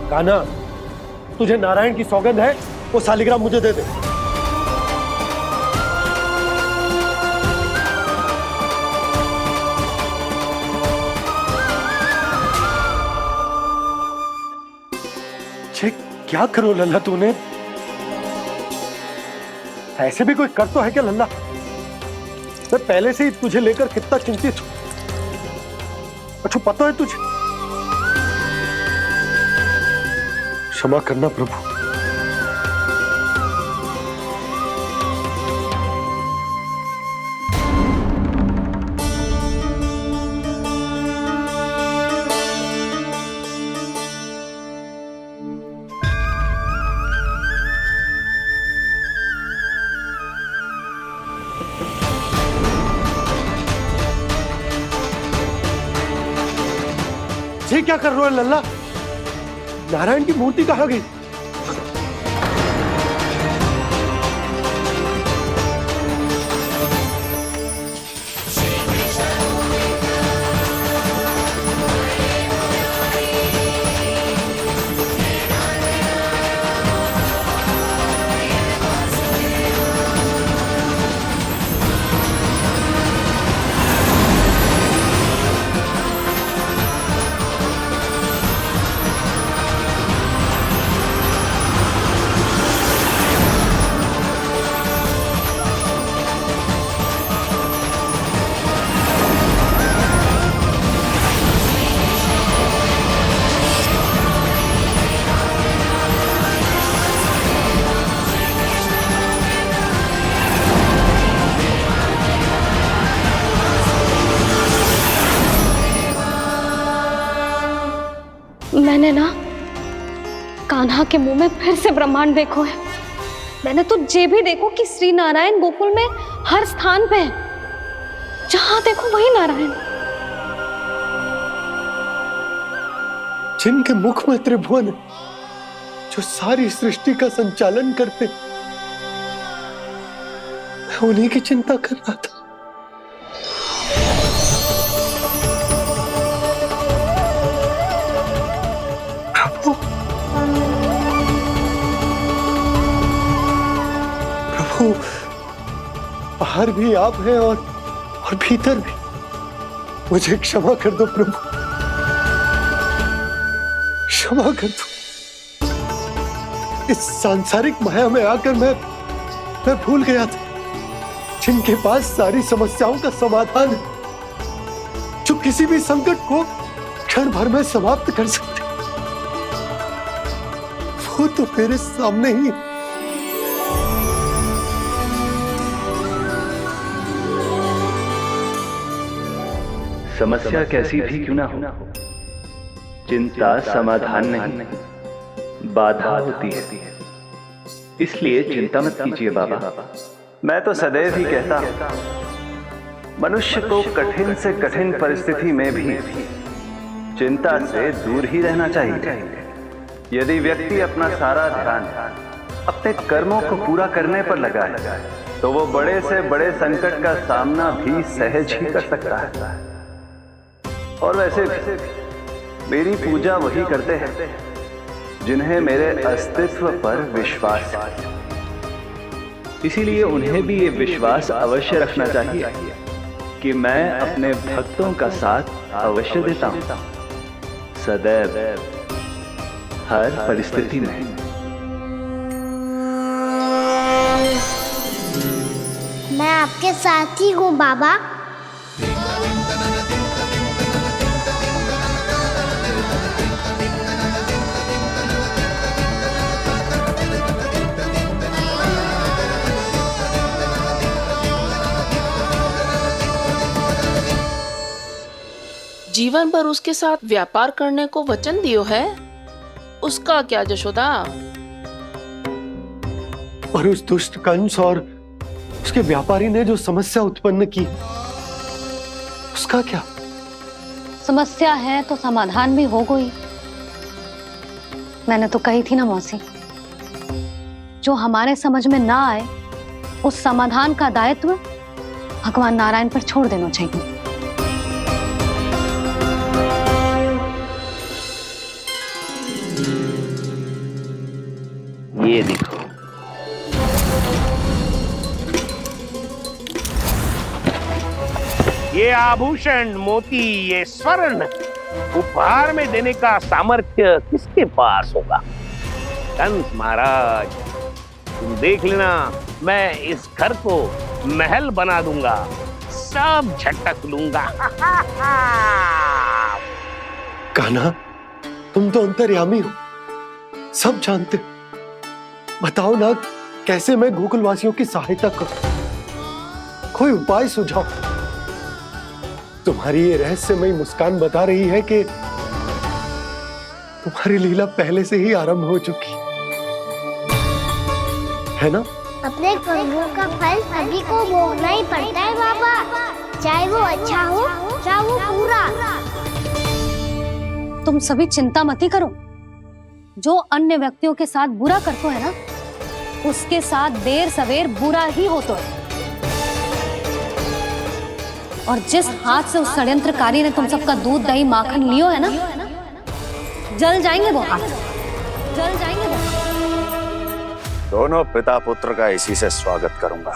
कान्हा, तुझे नारायण की सौगंध है, वो सालिग्राम मुझे दे दे। छे, क्या करो लल्ला तूने? ऐसे भी कोई कर तो है क्या लल्ला? मैं पहले से ही तुझे लेकर कितना चिंतित हूं। अच्छा पता है तुझे? क्षमा करना प्रभु। ये क्या कर रहे हो लल्ला? नारायण की मूर्ति कहाँ गई? मैंने ना कान्हा के मुंह में फिर से ब्रह्मांड देखो है। मैंने तो ये भी देखो कि श्री नारायण गोकुल में हर स्थान पे है, जहां देखो वही नारायण। जिनके मुख में त्रिभुवन है, जो सारी सृष्टि का संचालन करते, मैं उन्हीं की चिंता कर रहा था। प्रभु, प्रभु, बाहर भी आप हैं और भीतर भी। मुझे क्षमा कर दो प्रभु, क्षमा कर दो। इस सांसारिक माया में आकर मैं भूल गया था जिनके पास सारी समस्याओं का समाधान है, जो किसी भी संकट को क्षण भर में समाप्त कर सकते, वो तो मेरे सामने ही। समस्या कैसी भी क्यों ना हो, चिंता समाधान नहीं, बाधा होती है। इसलिए चिंता मत कीजिए बाबा। मैं तो सदैव ही कहता हूं, मनुष्य को कठिन से कठिन परिस्थिति में भी चिंता से दूर ही रहना चाहिए। यदि व्यक्ति अपना सारा ध्यान अपने कर्मों को पूरा करने पर लगाए, तो वो बड़े से बड़े संकट का सामना भी सहज ही कर सकता है। और वैसे भी मेरी पूजा वही करते हैं जिन्हें मेरे अस्तित्व पर विश्वास है। इसीलिए उन्हें भी ये विश्वास अवश्य रखना चाहिए कि मैं अपने भक्तों का साथ अवश्य देता हूं, सदैव, हर परिस्थिति में। मैं आपके साथ ही हूँ बाबा। जीवन भर उसके साथ व्यापार करने को वचन दियो है, उसका क्या जशोदा? और उस दुष्ट कंस और उसके व्यापारी ने जो समस्या उत्पन्न की, उसका क्या? समस्या है तो समाधान भी हो गई। मैंने तो कही थी ना मौसी, जो हमारे समझ में ना आए उस समाधान का दायित्व भगवान नारायण पर छोड़ देना चाहिए। ये देखो, ये आभूषण, मोती, ये स्वर्ण उपहार में देने का सामर्थ्य किसके पास होगा? कंस महाराज, तुम देख लेना, मैं इस घर को महल बना दूंगा, सब झटक लूंगा। कान्हा, तुम तो अंतर्यामी हो, सब जानते हो। बताओ ना, कैसे मैं गोकुलवासियों की सहायता करूं? कोई उपाय सुझाओ। तुम्हारी ये रहस्यमयी मुस्कान बता रही है कि तुम्हारी लीला पहले से ही आरंभ हो चुकी है ना? अपने कर्मों का फल सभी को भोगना ही पड़ता है बाबा, चाहे वो अच्छा हो चाहे वो बुरा। तुम सभी चिंता मत ही करो। जो अन्य व्यक्तियों के साथ बुरा करते है ना, उसके साथ देर सवेर बुरा ही होता है। और जिस हाथ से उस षड्यंत्रकारी ने तुम सबका दूध दही माखन लियो है ना, जल जाएंगे वो हाथ, जल जाएंगे वो। दोनों पिता पुत्र का इसी से स्वागत करूंगा।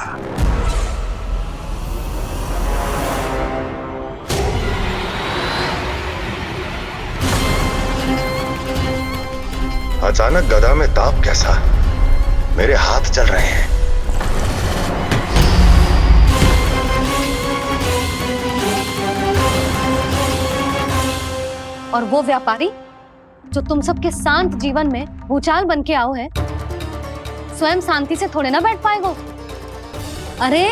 अचानक गदा में ताप कैसा? मेरे हाथ चल रहे हैं। और वो व्यापारी जो तुम सबके शांत जीवन में भूचाल बन के आओ है, स्वयं शांति से थोड़े ना बैठ पाएगा। अरे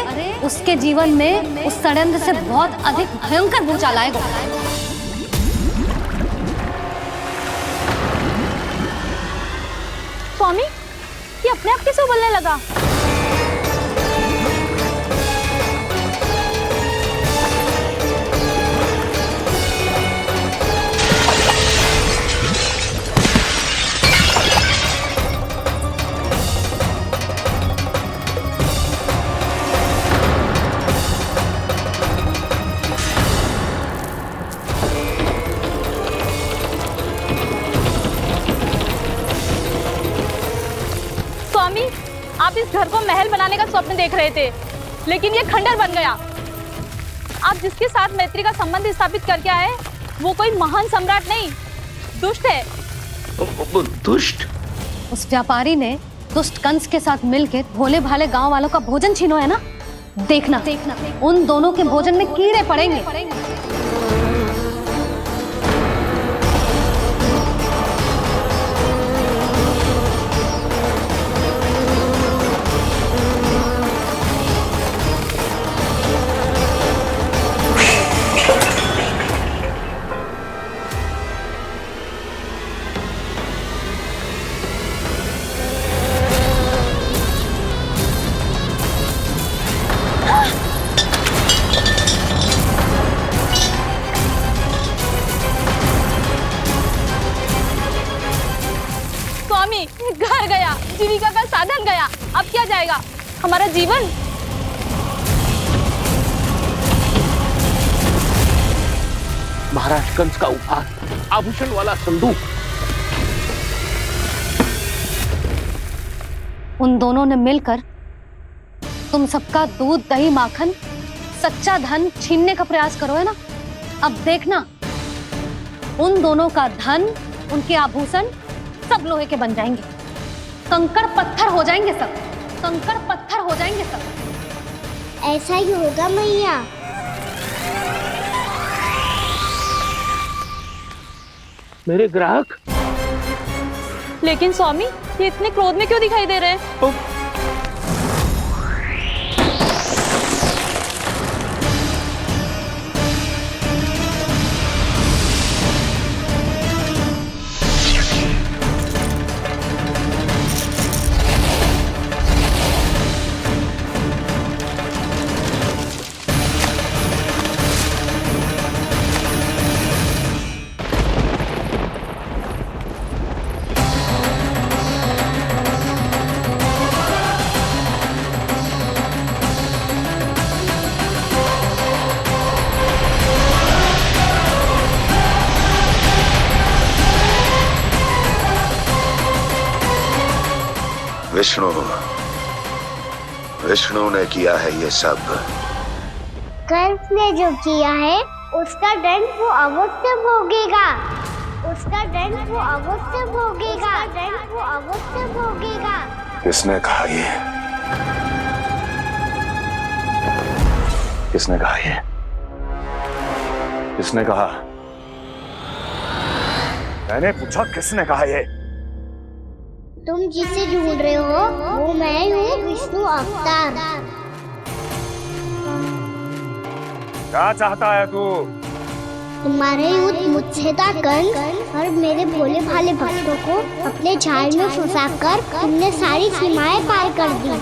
उसके जीवन में उस षड्यंत्र से बहुत अधिक भयंकर भूचाल आएगा। स्वामी, ये अपने आप कैसे बोलने लगा? स्वामी, आप इस घर को महल बनाने का स्वप्न देख रहे थे, लेकिन ये खंडर बन गया। आप जिसके साथ मैत्री का संबंध स्थापित करके आए, वो कोई महान सम्राट नहीं, दुष्ट है। दुष्ट? उस व्यापारी ने दुष्ट कंस के साथ मिलकर भोले भाले गांव वालों का भोजन छीनो है ना। देखना उन दोनों के भोजन में कीड़े पड़ेंगे। घर गया, जीविका का साधन गया, अब क्या जाएगा हमारा जीवन? महाराज कंस का उपहार, आभूषण वाला संदूक। उन दोनों ने मिलकर तुम सबका दूध दही माखन सच्चा धन छीनने का प्रयास करो है ना। अब देखना उन दोनों का धन, उनके आभूषण सब लोहे के बन जाएंगे, कंकड़ पत्थर हो जाएंगे सब, कंकड़ पत्थर हो जाएंगे सब। ऐसा ही होगा मैया। मेरे ग्राहक? लेकिन स्वामी, ये इतने क्रोध में क्यों दिखाई दे रहे हैं? विष्णु ने किया है ये सब। कंस ने जो किया है उसका दंड वो अवश्य भोगेगा, उसका दंड वो अवश्य भोगेगा, दंड वो अवश्य भोगेगा। किसने कहा ये? किसने कहा ये? किसने कहा? मैंने पूछा किसने कहा ये? तुम जिसे ढूंढ रहे हो वो मैं हूँ, विष्णु अवतार। क्या चाहता है तू? तुम्हारे युद्ध मुझसे था कंस, और मेरे भोले भाले भक्तों को अपने जाल में फंसाकर तुमने सारी सीमाएं पार कर दी।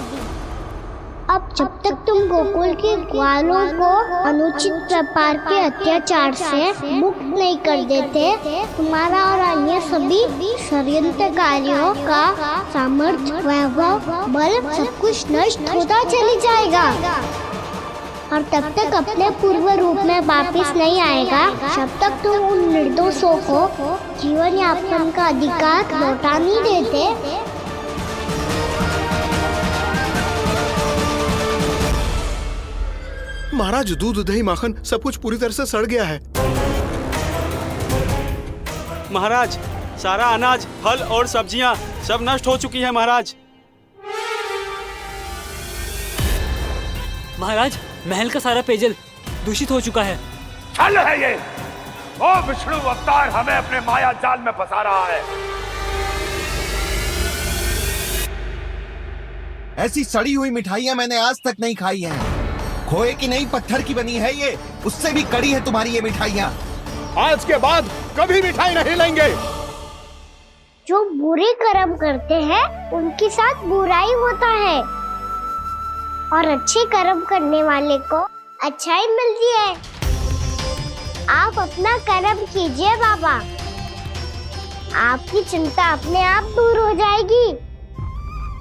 अब जब तक तुम गोकुल के ग्वालों को अनुचित प्रकार के अत्याचार से मुक्त नहीं कर देते, तुम्हारा और अन्य सभी षड्यंत्रकारियों का सामर्थ्य, वैभव, बल सब कुछ नष्ट होता चली जाएगा, और तब तक अपने पूर्व रूप में वापस नहीं आएगा जब तक तुम उन निर्दोषों को जीवन यापन का अधिकार लौटा नहीं देते। महाराज, दूध दही माखन सब कुछ पूरी तरह से सड़ गया है। महाराज, सारा अनाज, फल और सब्जियां सब नष्ट हो चुकी है महाराज। महाराज, महल का सारा पेयजल दूषित हो चुका है। छल है ये। वो विष्णु अवतार हमें अपने माया जाल में फंसा रहा है। ऐसी सड़ी हुई मिठाइयां मैंने आज तक नहीं खाई हैं। खोए की नहीं, पत्थर की बनी है ये, उससे भी कड़ी है तुम्हारी ये मिठाइयां। आज के बाद कभी मिठाई नहीं लेंगे। जो बुरे कर्म करते हैं उनके साथ बुराई होता है और अच्छे कर्म करने वाले को अच्छाई मिलती है। आप अपना कर्म कीजिए बाबा, आपकी चिंता अपने आप दूर हो जाएगी।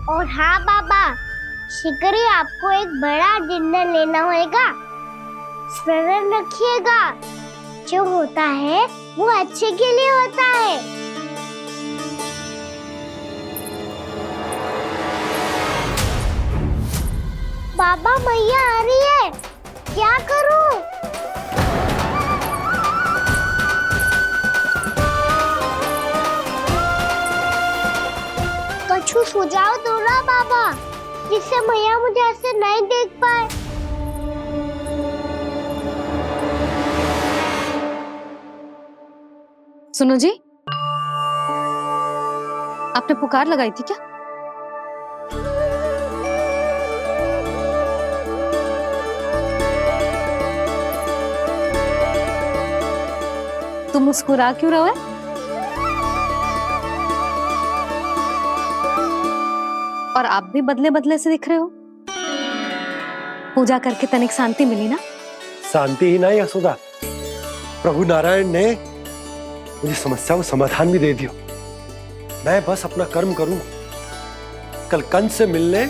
और हाँ बाबा, शीघ्र ही आपको एक बड़ा डिनर लेना होगा। स्मरण रखिएगा, जो होता है वो अच्छे के लिए होता है। बाबा मैया आ रही है, क्या करूं? कछु सुझाव दो ना बाबा, जिससे मैया मुझे ऐसे नहीं देख पाए। सुनो जी, आपने पुकार लगाई थी क्या? तुम मुस्कुरा क्यों रहे हो? और आप भी बदले बदले से दिख रहे हो। पूजा करके तनिक शांति मिली ना? शांति ही नहीं यशोदा, प्रभु नारायण ने मुझे समस्या को समाधान भी दे दिया। मैं बस अपना कर्म करूं। कल कंस से मिलने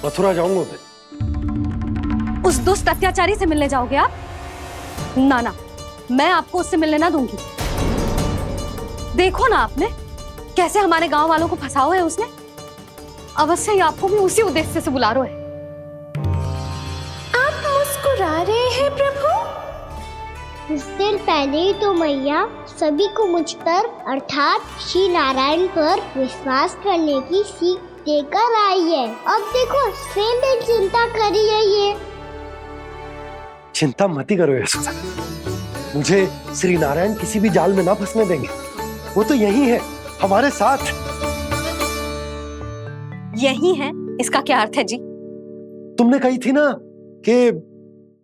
मथुरा जाऊंगा मैं। उस दुष्ट अत्याचारी से मिलने जाओगे आप? ना ना, मैं आपको उससे मिलने ना दूंगी। देखो ना आपने कैसे हमारे गांव वालों को फंसाओ है उसने। अवश्य ही आपको भी उसी उद्देश्य से बुला रहा है। आप मुस्कुरा रहे हैं प्रभु? कुछ देर पहले ही तो मैया सभी को मुझ पर अर्थात श्री नारायण पर विश्वास करने की सीख देकर आई है। अब देखो स्वयं भी चिंता करी है ये। चिंता मत ही करो यशोदा, मुझे श्री नारायण किसी भी जाल में ना फंसने देंगे। वो तो यही है हमारे साथ। यही है, इसका क्या अर्थ है जी? तुमने कही थी ना कि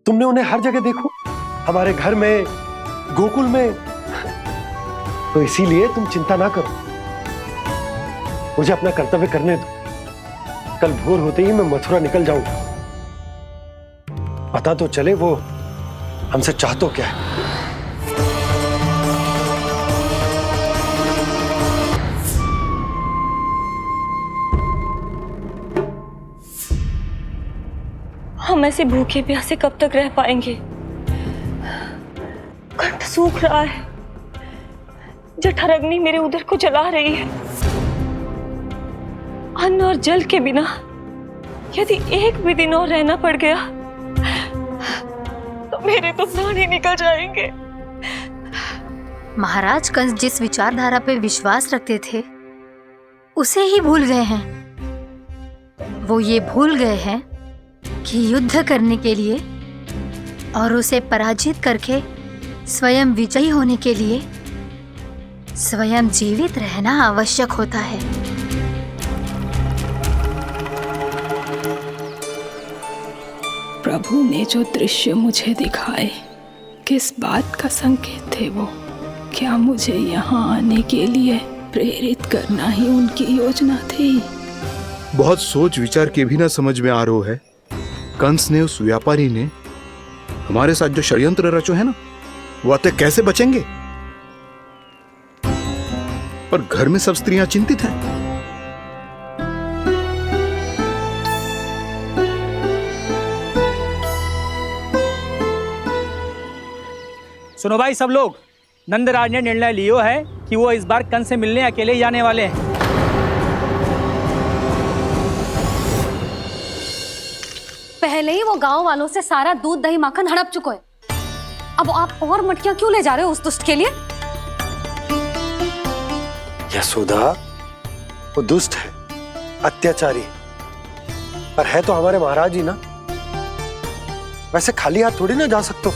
तुमने उन्हें हर जगह देखो, हमारे घर में, गोकुल में। तो इसीलिए तुम चिंता ना करो, मुझे अपना कर्तव्य करने दो। कल भोर होते ही मैं मथुरा निकल जाऊंगा। पता तो चले वो हमसे चाहतो क्या है। हम ऐसे भूखे प्यासे कब तक रह पाएंगे? कंठ सूख रहा है, जठराग्नि मेरे उदर को जला रही है। अन्न और जल के बिना यदि एक भी दिन और रहना पड़ गया तो मेरे तो प्राण ही निकल जाएंगे। महाराज कंस जिस विचारधारा पे विश्वास रखते थे उसे ही भूल गए हैं। वो ये भूल गए हैं कि युद्ध करने के लिए और उसे पराजित करके स्वयं विजयी होने के लिए स्वयं जीवित रहना आवश्यक होता है। प्रभु ने जो दृश्य मुझे दिखाए, किस बात का संकेत थे वो? क्या मुझे यहाँ आने के लिए प्रेरित करना ही उनकी योजना थी? बहुत सोच विचार के भी ना समझ में आ रहा है। कंस ने, उस व्यापारी ने हमारे साथ जो षड्यंत्र रचो है ना, वो आते कैसे बचेंगे? पर घर में सब स्त्रियां चिंतित हैं। सुनो भाई सब लोग, नंदराज ने निर्णय लियो है कि वो इस बार कंस से मिलने अकेले ही जाने वाले हैं। पहले ही वो गांव वालों से सारा दूध दही माखन हड़प चुका है। अब आप और मटकियां क्यों ले जा रहे हो उस दुष्ट के लिए? यशोदा, वो दुष्ट है, अत्याचारी, पर है तो हमारे महाराज ही ना। वैसे खाली हाथ थोड़ी ना जा सकते हो।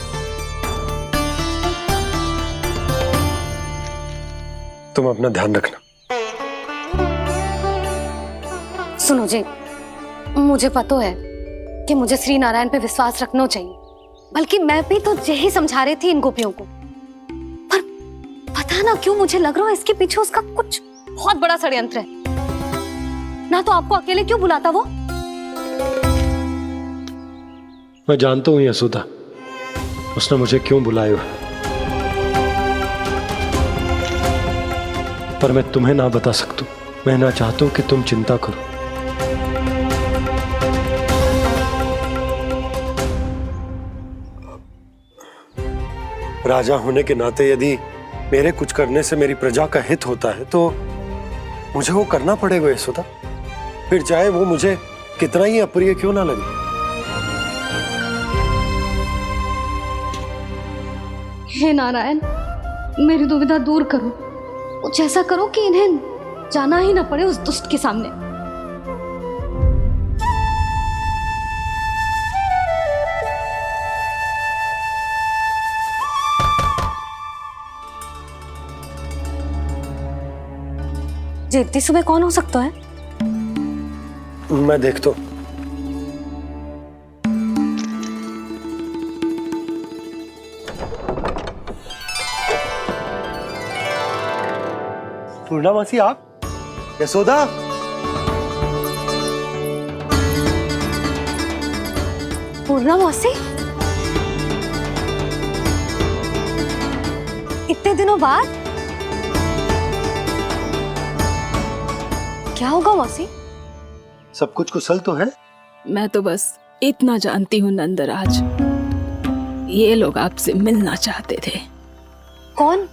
तुम अपना ध्यान रखना। सुनो जी, मुझे पता है कि मुझे श्री नारायण पे विश्वास रखना चाहिए, बल्कि मैं भी तो यही समझा रही थी इन गोपियों को। पर पता ना क्यों मुझे लग रहा है इसके पीछे उसका कुछ बहुत बड़ा षड्यंत्र है। ना तो आपको अकेले क्यों बुलाता वो? मैं जानता हूँ यशोदा, उसने मुझे क्यों बुलाया, पर मैं तुम्हें ना बता सकता। मैं ना चाहता हूं कि तुम चिंता करो। राजा होने के नाते यदि मेरे कुछ करने से मेरी प्रजा का हित होता है तो मुझे वो करना पड़ेगा यशोदा, फिर चाहे वो मुझे कितना ही अप्रिय क्यों ना लगे। हे नारायण, मेरी दुविधा दूर करो। कुछ ऐसा करो कि इन्हें जाना ही ना पड़े उस दुष्ट के सामने। जी इतनी सुबह कौन हो सकता है? मैं देखता हूं। पूर्णा मासी, आप? यशोदा, पूर्णा मौसी, इतने दिनों बाद? क्या होगा मौसी? सब कुछ कुशल तो है? मैं तो बस इतना जानती हूँ नंदराज, ये लोग आपसे मिलना चाहते थे। कौन?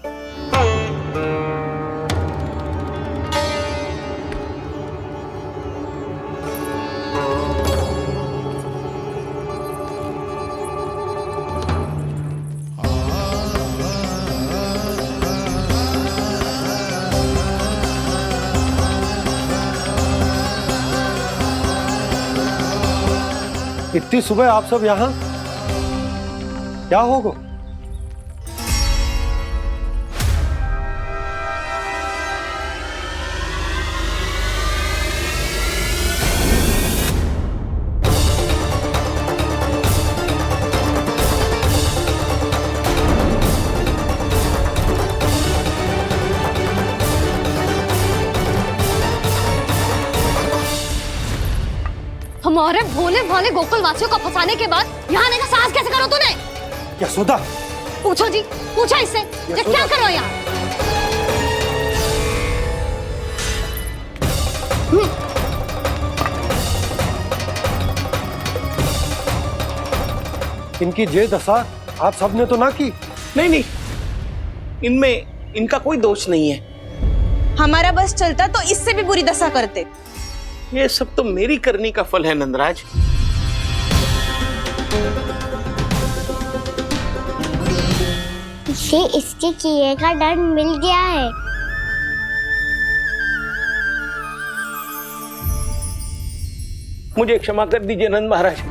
इतनी सुबह आप सब यहाँ? क्या होगा? हमारे भोले भाले गोकुल वासियों को फंसाने के बाद यहाँ आने का साहस कैसे करो तूने? यशोदा, पूछो जी, पूछो इससे, ये क्या करो यहाँ? इनकी ये दशा आप सबने तो ना की? नहीं नहीं, इनमें इनका कोई दोष नहीं है। हमारा बस चलता तो इससे भी बुरी दशा करते। ये सब तो मेरी करनी का फल है नंदराज। इसे इसके किए का डर मिल गया है। मुझे क्षमा कर दीजिए नंद महाराज,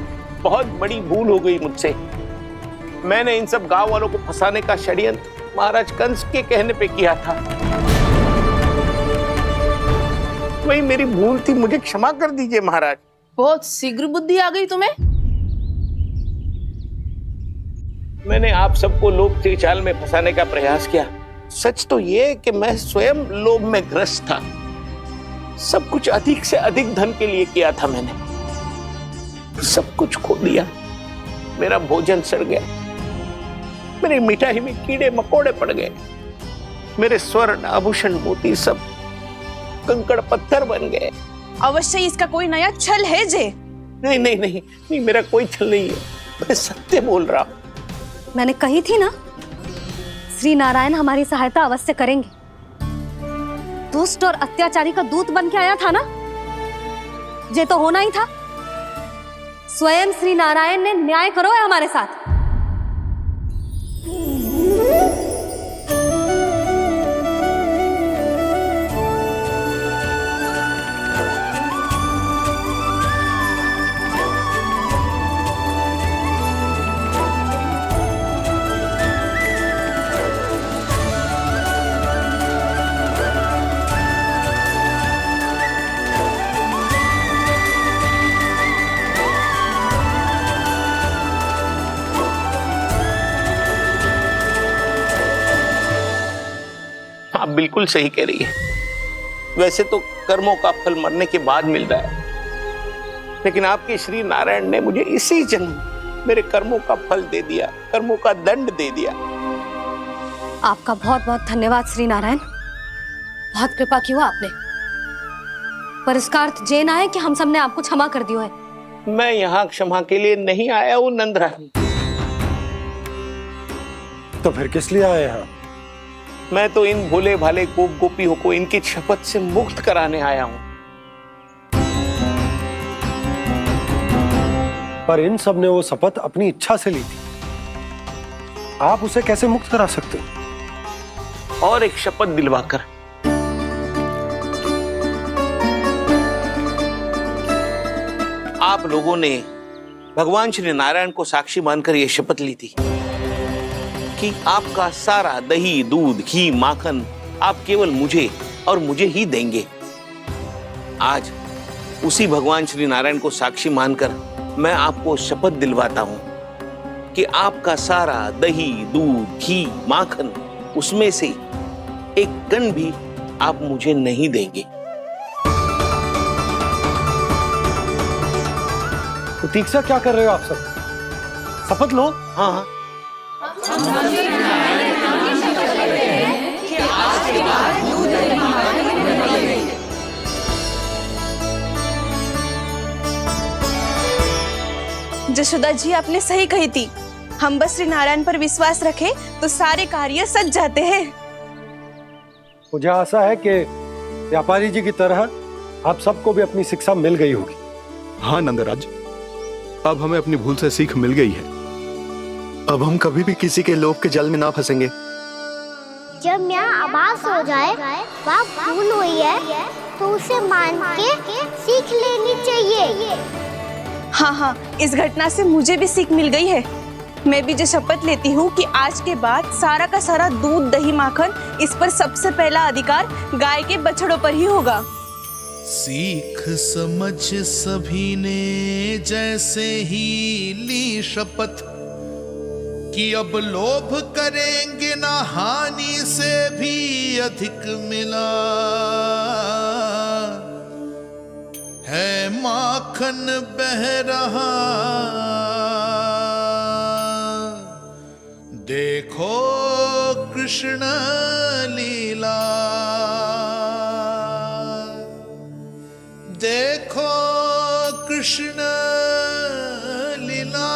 बहुत बड़ी भूल हो गई मुझसे। मैंने इन सब गांव वालों को फंसाने का षड्यंत्र महाराज कंस के कहने पे किया था। वही मेरी भूल थी, मुझे क्षमा कर दीजिए महाराज। बहुत शीघ्र बुद्धि आ गई तुम्हें। मैंने आप सबको लोभ के जाल में फंसाने का प्रयास किया। सच तो ये कि मैं स्वयं लोभ में ग्रस्त था। सब कुछ अधिक से अधिक धन के लिए किया था मैंने। सब कुछ खो दिया। मेरा भोजन सड़ गया, मेरी मिठाई में कीड़े मकोड़े पड़ गए, मेरे स्वर्ण आभूषण मोती सब कंकड़ पत्थर बन गए। अवश्य इसका कोई नया छल है जे। नहीं नहीं नहीं नहीं, मेरा कोई छल नहीं है, मैं सत्य बोल रहा हूं। मैंने कही थी ना, श्री नारायण हमारी सहायता अवश्य करेंगे। दुष्ट और अत्याचारी का दूत बन के आया था ना, ये तो होना ही था। स्वयं श्री नारायण ने न्याय करो है हमारे साथ। आप बिल्कुल सही कह रही है। वैसे तो कर्मों का फल मरने के बाद मिल रहा है, लेकिन आपके श्री नारायण ने मुझे इसी जन्म मेरे कर्मों का फल दे दिया, कर्मों का दंड दे दिया। आपका बहुत बहुत धन्यवाद श्री नारायण, बहुत कृपा की हो आपने। पर इसका अर्थ ये ना है कि हम सबने आपको क्षमा कर दिया है। मैं यहाँ क्षमा के लिए नहीं आया हूँ नंदरानी। तो फिर किस लिए आए हैं? मैं तो इन भोले भाले गोप गोपियों को इनकी शपथ से मुक्त कराने आया हूँ। पर इन सब ने वो शपथ अपनी इच्छा से ली थी, आप उसे कैसे मुक्त करा सकते हो? और एक शपथ दिलवाकर। आप लोगों ने भगवान श्री नारायण को साक्षी मानकर यह शपथ ली थी कि आपका सारा दही, दूध, घी, माखन आप केवल मुझे और मुझे ही देंगे। आज उसी भगवान श्री नारायण को साक्षी मानकर मैं आपको शपथ दिलवाता हूं कि आपका सारा दही, दूध, घी, माखन उसमें से एक कण भी आप मुझे नहीं देंगे। प्रतीक्षा क्या कर रहे हो आप सब? शपथ लो। हाँ जशोदा जी, आपने सही कही थी। हम बस श्री नारायण पर विश्वास रखें तो सारे कार्य सज जाते हैं। मुझे आशा है कि व्यापारी जी की तरह आप सबको भी अपनी शिक्षा मिल गई होगी। हाँ नंदराज, अब हमें अपनी भूल से सीख मिल गई है। अब हम कभी भी किसी के लोभ के जल में ना फंसेंगे। जब यहाँ आवाज हो जाए वहाँ भूल हुई है तो उसे मान के सीख लेनी चाहिए। हाँ हाँ, इस घटना से मुझे भी सीख मिल गई है। मैं भी जो शपथ लेती हूँ कि आज के बाद सारा का सारा दूध, दही, माखन इस पर सबसे पहला अधिकार गाय के बछड़ों पर ही होगा। सीख समझ सभी ने जैसे ही ली शपथ कि अब लोभ करेंगे ना हानि से भी अधिक मिला है, माखन बह रहा देखो कृष्ण लीला, देखो कृष्ण लीला।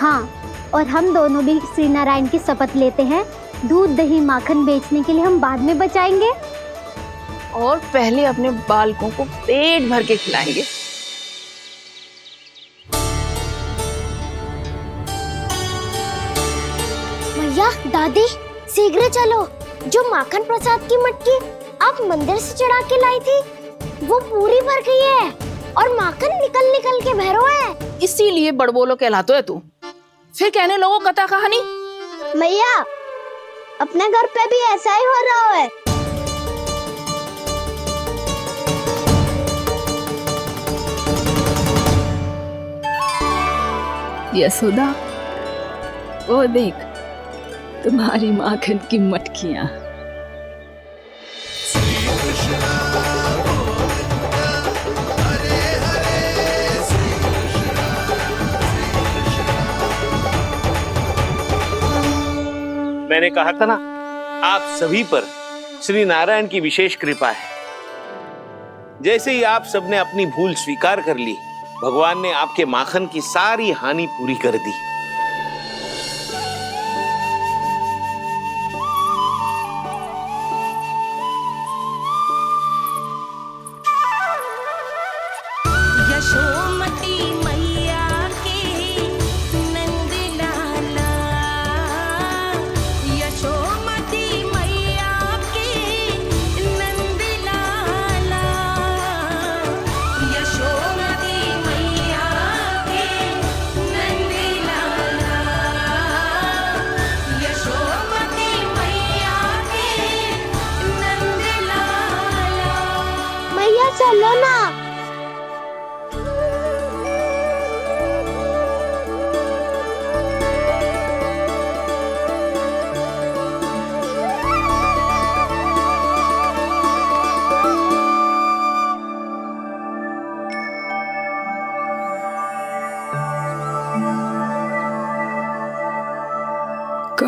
हाँ, और हम दोनों भी श्री नारायण की शपथ लेते हैं, दूध, दही, माखन बेचने के लिए हम बाद में बचाएंगे और पहले अपने बालकों को पेट भर के खिलाएंगे। भैया, दादी, शीघ्र चलो। जो माखन प्रसाद की मटकी आप मंदिर से चढ़ा के लाई थी वो पूरी भर गई है और माखन निकल निकल के बह रहा है। इसीलिए बड़बोलो कहलाते है तू। फिर कहने लोगों कथा कहानी। भैया, अपने घर पे भी ऐसा ही हो रहा है। यशोदा, वो देख तुम्हारी माखन की मटकियां। मैंने कहा था ना, आप सभी पर श्री नारायण की विशेष कृपा है। जैसे ही आप सबने अपनी भूल स्वीकार कर ली, भगवान ने आपके माखन की सारी हानि पूरी कर दी। यशोमती मैया की नंद लाला, यशोमती मैया की नंद लाला, यशोमती मैया की नंद लाला, यशोमती मैया की नंद लाला। मैया चलो ना।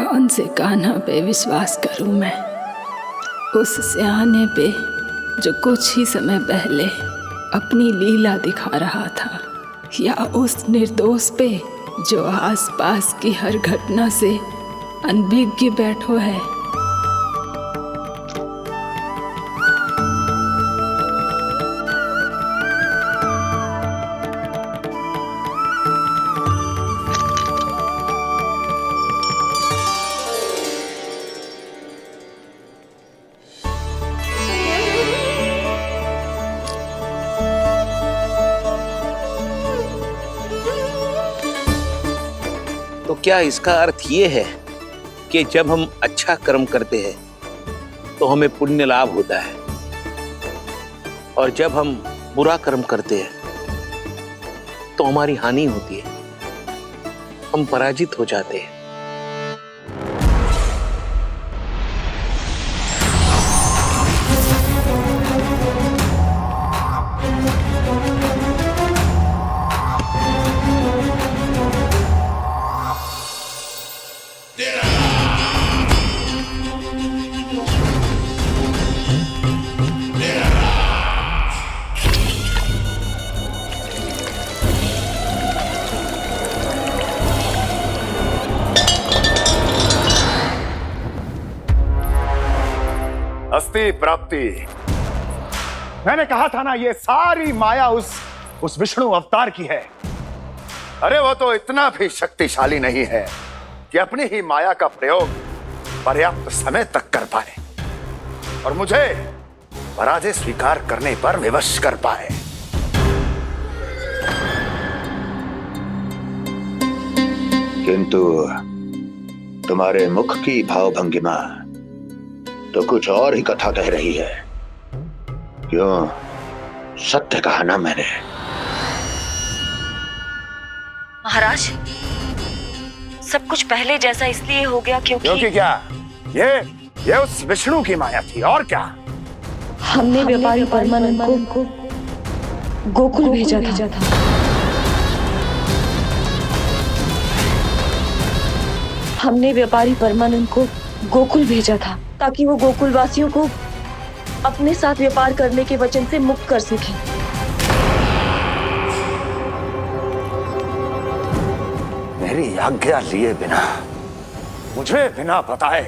कौन से कान्हा पे विश्वास करूं मैं? उस सियाने पे जो कुछ ही समय पहले अपनी लीला दिखा रहा था, या उस निर्दोष पे जो आसपास की हर घटना से अनभिज्ञ बैठो है? तो क्या इसका अर्थ ये है कि जब हम अच्छा कर्म करते हैं तो हमें पुण्य लाभ होता है, और जब हम बुरा कर्म करते हैं तो हमारी हानि होती है, हम पराजित हो जाते हैं? अस्ति प्राप्ति। मैंने कहा था ना, ये सारी माया उस विष्णु अवतार की है। अरे वो तो इतना भी शक्तिशाली नहीं है कि अपनी ही माया का प्रयोग पर्याप्त समय तक कर पाए और मुझे पराजय स्वीकार करने पर विवश कर पाए। किंतु तुम्हारे मुख की भावभंगिमा तो कुछ और ही कथा कह रही है। क्यों? सत्य कहा ना मैंने। महाराज, सब कुछ पहले जैसा इसलिए हो गया क्योंकि क्या? ये उस विष्णु की माया थी, और क्या? हमने व्यापारी परमानंद को गोकुल भेजा था। हमने व्यापारी परमानंद को गोकुल भेजा था ताकि वो गोकुल वासियों को अपने साथ व्यापार करने के वचन से मुक्त कर सके। मेरी आज्ञा लिए बिना, मुझे बिना बताए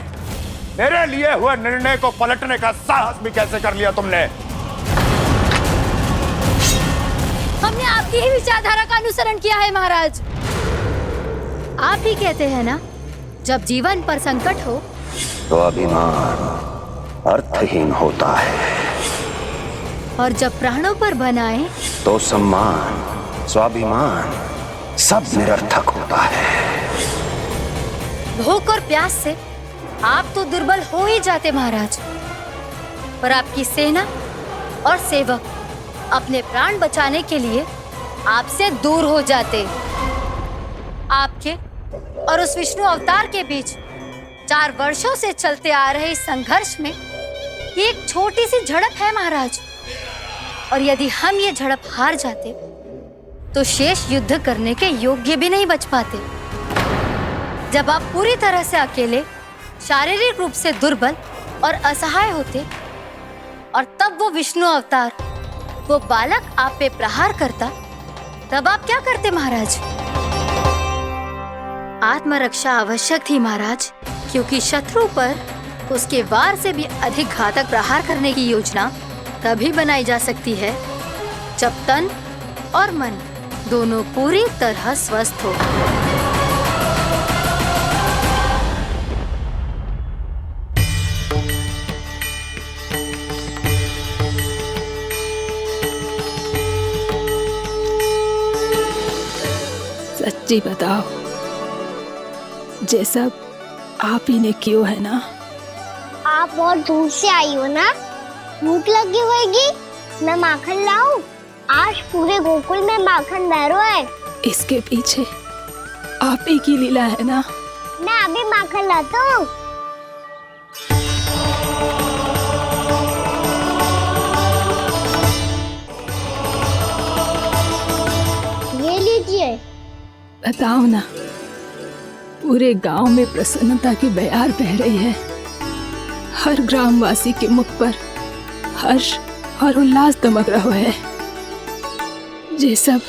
मेरे लिए हुए निर्णय को पलटने का साहस भी कैसे कर लिया तुमने? हमने आपकी ही विचारधारा का अनुसरण किया है महाराज। आप ही कहते हैं ना, जब जीवन पर संकट हो तो अभिमान अर्थहीन होता है, और जब प्राणों पर बनाए तो सम्मान स्वाभिमान सब निरर्थक होता है। भूख और प्यास से आप तो दुर्बल हो ही जाते महाराज, पर आपकी सेना और सेवक अपने प्राण बचाने के लिए आपसे दूर हो जाते। आपके और उस विष्णु अवतार के बीच 4 वर्षों से चलते आ रहे इस संघर्ष में ये एक छोटी सी झड़प है महाराज, और यदि हम ये झड़प हार जाते तो शेष युद्ध करने के योग्य भी नहीं बच पाते। जब आप पूरी तरह से अकेले, शारीरिक रूप से दुर्बल और असहाय होते, और तब वो विष्णु अवतार, वो बालक आप पे प्रहार करता, तब आप क्या करते महाराज? आत्मरक्षा आवश्यक थी महाराज, क्योंकि शत्रु पर उसके वार से भी अधिक घातक प्रहार करने की योजना तभी बनाई जा सकती है जब तन और मन दोनों पूरी तरह स्वस्थ हो। सच्ची बताओ, ये सब आप ही ने क्यों है ना? आप बहुत दूर से आई हो ना, भूख लगी होगी। मैं माखन लाऊं? आज पूरे गोकुल में माखन बह रहा है। इसके पीछे आप ही की लीला है ना? मैं अभी माखन लाता हूँ। ये लीजिए। बताओ ना, पूरे गांव में प्रसन्नता की बयार बह रही है। हर ग्रामवासी के मुख पर हर्ष और उल्लास दमक रहा है। ये सब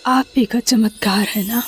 आप ही का चमत्कार है ना।